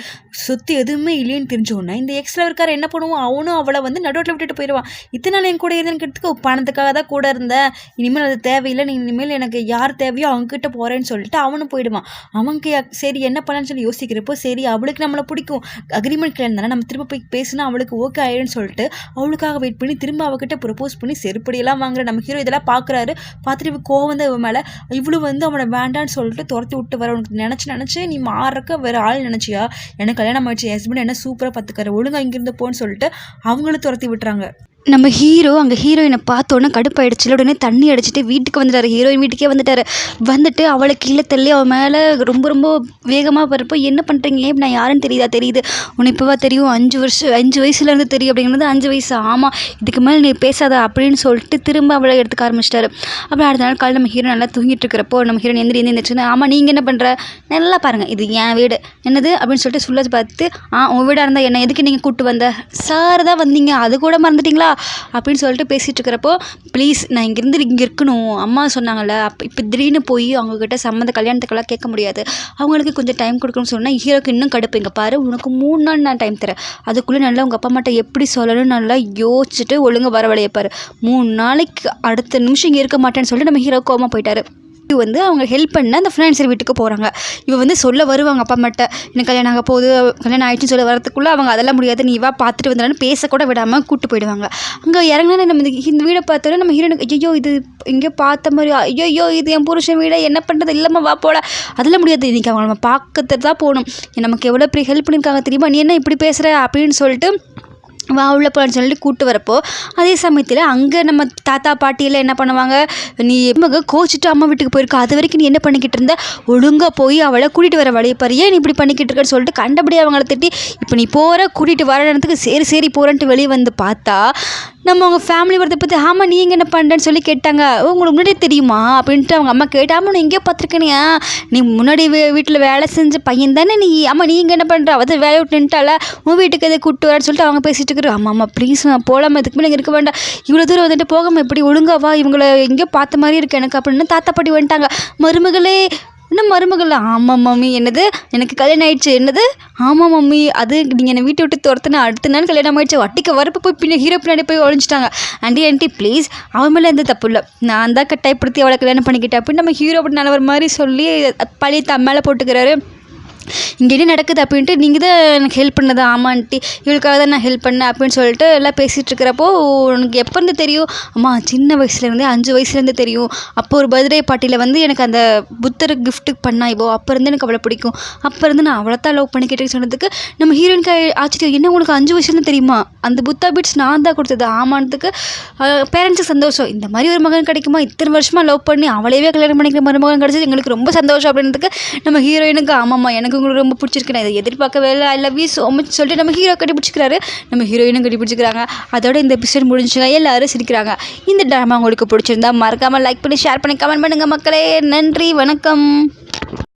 சொத்து எதுவுமே இல்லைன்னு தெரிஞ்சோன்னா இந்த எக்ஸ்ட்ரா இருக்கார் என்ன பண்ணுவான், அவனும் அவளை வந்து நடு ரோட்டில் விட்டுட்டு போயிடுவான். இத்தனை நாள் என் கூட இருந்துக்கிறதுக்கு பணத்துக்காக தான் கூட இருந்தேன், இனிமேல் அது தேவையில்லை, நீ இனிமேல் எனக்கு யார் தேவையோ அவங்ககிட்ட போகிறேன்னு சொல்லிட்டு அவனும் போயிடுவான். அவங்க சரி என்ன பண்ணான்னு சொல்லி யோசிக்கிறப்போ சரி அவளுக்கு நம்மளை பிடிக்கும் அக்ரிமெண்ட் கிளந்தானே நம்ம திரும்ப போய் பேசினா அவளுக்கு ஓகே ஆயிடுன்னு சொல்லிட்டு அவளுக்காக வெயிட் பண்ணி திரும்ப அவகிட்ட ப்ரப்போஸ் பண்ணி செருப்படியெல்லாம் நம்ம ஹீரோ இதெல்லாம் பார்க்குறாரு. பார்த்துட்டு இவ கோவம் வந்து இவன் மேலே இவ்வளோ வந்து அவனை வேண்டான்னு சொல்லிட்டு துரத்தி விட்டு வர உனக்கு நினச்சி நீ மாறக்க வேறு ஆள் நினச்சியா, எனக்கு கல்யாணம் ஆயிடுச்சு என் ஹஸ்பண்ட் என்ன சூப்பராக பார்த்துக்காரு ஒழுங்காக இங்கிருந்து போன்னு சொல்லிட்டு அவங்களும் துரத்தி விட்டுறாங்க. நம்ம ஹீரோ அங்கே ஹீரோயினை பார்த்தோன்னே கடுப்பாயிடுச்சு, உடனே தண்ணி அடிச்சுட்டு வீட்டுக்கு வந்துட்டார், ஹீரோயின் வீட்டுக்கே வந்துட்டு அவளை கீழே தள்ளி அவன் மேலே ரொம்ப வேகமாக வரப்போ என்ன பண்ணுறீங்க ஏன் நான் யாருன்னு தெரியுது உன்னை இப்போவா தெரியும் 5 வயசுலேருந்து தெரியும் அப்படிங்கிறது 5 வயசு ஆமாம் இதுக்கு மேலே நீ பேசாத அப்படின்னு சொல்லிட்டு திரும்ப அவளை எடுத்துக்க ஆரம்பிச்சிட்டாரு. அப்புறம் அடுத்த நாள் காலையில் நம்ம ஹீரோ நல்லா தூங்கிட்டு இருக்கிறப்போ நம்ம ஹீரோயின் எந்திரிச்சுன்னா ஆமாம் நீங்கள் என்ன பண்ணுற நல்லா பாருங்கள் இது என் வீடு என்னது அப்படின்னு சொல்லிட்டு சொல்ல பார்த்து உன் வீடாக இருந்தால் என்ன எதுக்கு நீங்கள் கூப்பிட்டு வந்த சார் தான் வந்தீங்க அது கூட மறந்துட்டீங்களா அப்படின்னு சொல்லிட்டு பேசிகிட்டு இருக்கிறப்போ ப்ளீஸ் நான் இங்கே இருக்கணும் அம்மா சொன்னாங்கல்ல இப்போ திடீர்னு போய் அவங்கக்கிட்ட கல்யாணத்துக்கெல்லாம் கேட்க முடியாது அவங்களுக்கு கொஞ்சம் டைம் கொடுக்கணும்னு சொன்னால் ஹீரோக்கு இன்னும் கடுப்பு இங்கே பாரு உனக்கு 3 நாள் நான் டைம் தரேன் அதுக்குள்ளே நல்லா உங்கள் அப்பா அம்மாட்ட எப்படி சொல்லணும்னு நல்லா யோசிச்சுட்டு ஒழுங்காக வர வழியப்பாரு 3 நாளைக்கு அடுத்த நிமிஷம் இங்கே இருக்க மாட்டேன்னு சொல்லிட்டு நம்ம ஹீரோ கோவமாக போயிட்டாரு. வந்து அவங்க ஹெல்ப் பண்ண அந்த ஃபினான்சியர் வீட்டுக்கு போகிறாங்க. இவ வந்து சொல்ல வருவாங்க அப்பா அம்மாட்ட எனக்கு கல்யாணம் ஆக போகுது கல்யாணம் ஆகிடுச்சின்னு சொல்ல வரதுக்குள்ளே அவங்க அதெல்லாம் முடியாது நீ வா பார்த்துட்டு வந்தாலும் பேசக்கூட விடாமல் கூப்பிட்டு போயிடுவாங்க. அங்கே இறங்கினா நம்ம இந்த வீடை பார்த்தோன்னா நம்ம ஹீரோனுக்கு ஐயோ இது எங்கேயோ பார்த்த மாதிரி ஐயோ இது என் புருஷன் வீடை என்ன பண்ணுறது இல்லாமல் வா போல அதெல்லாம் முடியாது இன்றைக்கி அவங்க நம்ம பார்க்கறது தான் போகணும் நமக்கு எவ்வளோ பெரிய ஹெல்ப் பண்ணியிருக்காங்க தெரியுமா நீ என்ன இப்படி பேசுகிற அப்படின்னு சொல்லிட்டு வா உள்ள போகலான்னு சொல்லிட்டு கூப்பிட்டு வரப்போ அதே சமயத்தில் அங்கே நம்ம தாத்தா பாட்டியெல்லாம் என்ன பண்ணுவாங்க நீ எம்மக கோச்சிட்டு அம்மா வீட்டுக்கு போயிருக்கா அது வரைக்கும் நீ என்ன பண்ணிக்கிட்டு இருந்த ஒழுங்காக போய் அவளை கூட்டிகிட்டு வர வழியை பாரு ஏன் நீ இப்படி பண்ணிக்கிட்டு இருக்கன்னு சொல்லிட்டு கண்டபடி அவங்கள திட்டி இப்போ நீ போகிற கூட்டிகிட்டு வர இடத்துக்கு சரி போகிறேன்ட்டு வெளியே வந்து பார்த்தா நம்ம அவங்க ஃபேமிலி வரதை பற்றி ஆமாம் நீ எங்கே என்ன பண்ணுறேன்னு சொல்லி கேட்டாங்க. உங்களுக்கு முன்னாடியே தெரியுமா அப்படின்ட்டு அவங்க அம்மா கேட்டு, ஆமாம் நான் எங்கேயோ பார்த்துருக்கேனியா, நீ முன்னாடி வீட்டில் வேலை செஞ்ச பையன் தானே நீ, ஆமாம் நீ இங்கே என்ன பண்ணுற, அவள் வேலையை விட்டு நின்ட்டால, உன் வீட்டுக்கு எதை கூப்பிட்டு வரன்னு சொல்லிட்டு அவங்க பேசிட்டு இருக்கிறோம். ஆமாம் ஆமாம் ப்ளீஸ் நான் போகலாமா, இதுக்கு மேலே இருக்க வேண்டாம், இவ்வளோ தூரம் வந்துட்டு போகாமல் எப்படி ஒழுங்காவா, இவங்களை எங்கேயோ பார்த்த மாதிரி இருக்கு எனக்கு அப்படின்னு தாத்தா பாட்டி வந்துட்டாங்க. மருமகளே, இன்னும் மருமகள், ஆமாம் மம்மி, என்னது எனக்கு கல்யாணம் ஆயிடுச்சு, என்னது ஆமாம் மம்மி, அது நீங்கள் என்னை வீட்டை விட்டு துரத்துனா அடுத்த நாள் கல்யாணம் ஆயிடுச்சு, வட்டிக்கு வரப்போ போய் ஹீரோ பின்னாடி போய் ஒழிஞ்சிட்டாங்க. ஆண்டி ப்ளீஸ் அவன் மேலே எந்த தப்பு இல்லை, நான் தான் கட்டாயப்படுத்தி அவளை கல்யாணம் பண்ணிக்கிட்டேன் அப்படின்னு நம்ம ஹீரோ அப்படி நல்லவர் மாதிரி சொல்லி பழைய மேலே போட்டுக்கிறாரு. இங்கே என்ன நடக்குது அப்படின்ட்டு, நீங்கள் தான் எனக்கு ஹெல்ப் பண்ணது, ஆமான்ட்டி இவளுக்காக தான் நான் ஹெல்ப் பண்ணேன் அப்படின்னு சொல்லிட்டு எல்லாம் பேசிகிட்டு இருக்கிறப்போ, உனக்கு எப்போ இருந்து தெரியும், அம்மா சின்ன வயசுலேருந்தே 5 வயசுலேருந்து தெரியும், அப்போ ஒரு பர்த்டே பார்ட்டியில் வந்து எனக்கு அந்த புத்தர் கிஃப்ட்டு பண்ணா இவோ, அப்போ இருந்து எனக்கு அவளை பிடிக்கும், அப்போ இருந்து நான் அவளை தான் லவ் பண்ணிக்கிட்டேன்னு சொன்னதுக்கு நம்ம ஹீரோயினுக்கு ஆச்சரியம், என்ன உனக்கு 5 வயசுலேருந்து தெரியுமா, அந்த புத்தா பீட்ஸ் நான் தான் கொடுத்தது ஆமானதுக்கு பேரண்ட்ஸுக்கு சந்தோஷம், இந்த மாதிரி ஒரு மகன் கிடைக்குமா, இத்தனை வருஷமாக லவ் பண்ணி அவளையவே கல்யாணம் பண்ணிக்கிற மருமகன் கிடச்சது எங்களுக்கு ரொம்ப சந்தோஷம் அப்படின்றதுக்கு நம்ம ஹீரோயினுக்கு ஆமாம்மா எனக்கு உங்களுக்கு ரொம்ப பிடிச்சிருக்கு, நான் இதை எதிர்பார்க்கவே இல்லை, I love you so much சொல்லிட்டு நம்ம ஹீரோ கட்டி பிடிச்சிக்கிறாரு, நம்ம ஹீரோயினும் கட்டி பிடிச்சிக்கிறாங்க. அதோட இந்த எபிசோட் முடிஞ்சுங்க, எல்லாரும் சிரிக்கிறாங்க. இந்த ட்ராமா உங்களுக்கு பிடிச்சிருந்தா மறக்காமல் லைக் பண்ணி ஷேர் பண்ணி கமெண்ட் பண்ணுங்கள் மக்களே. நன்றி, வணக்கம்.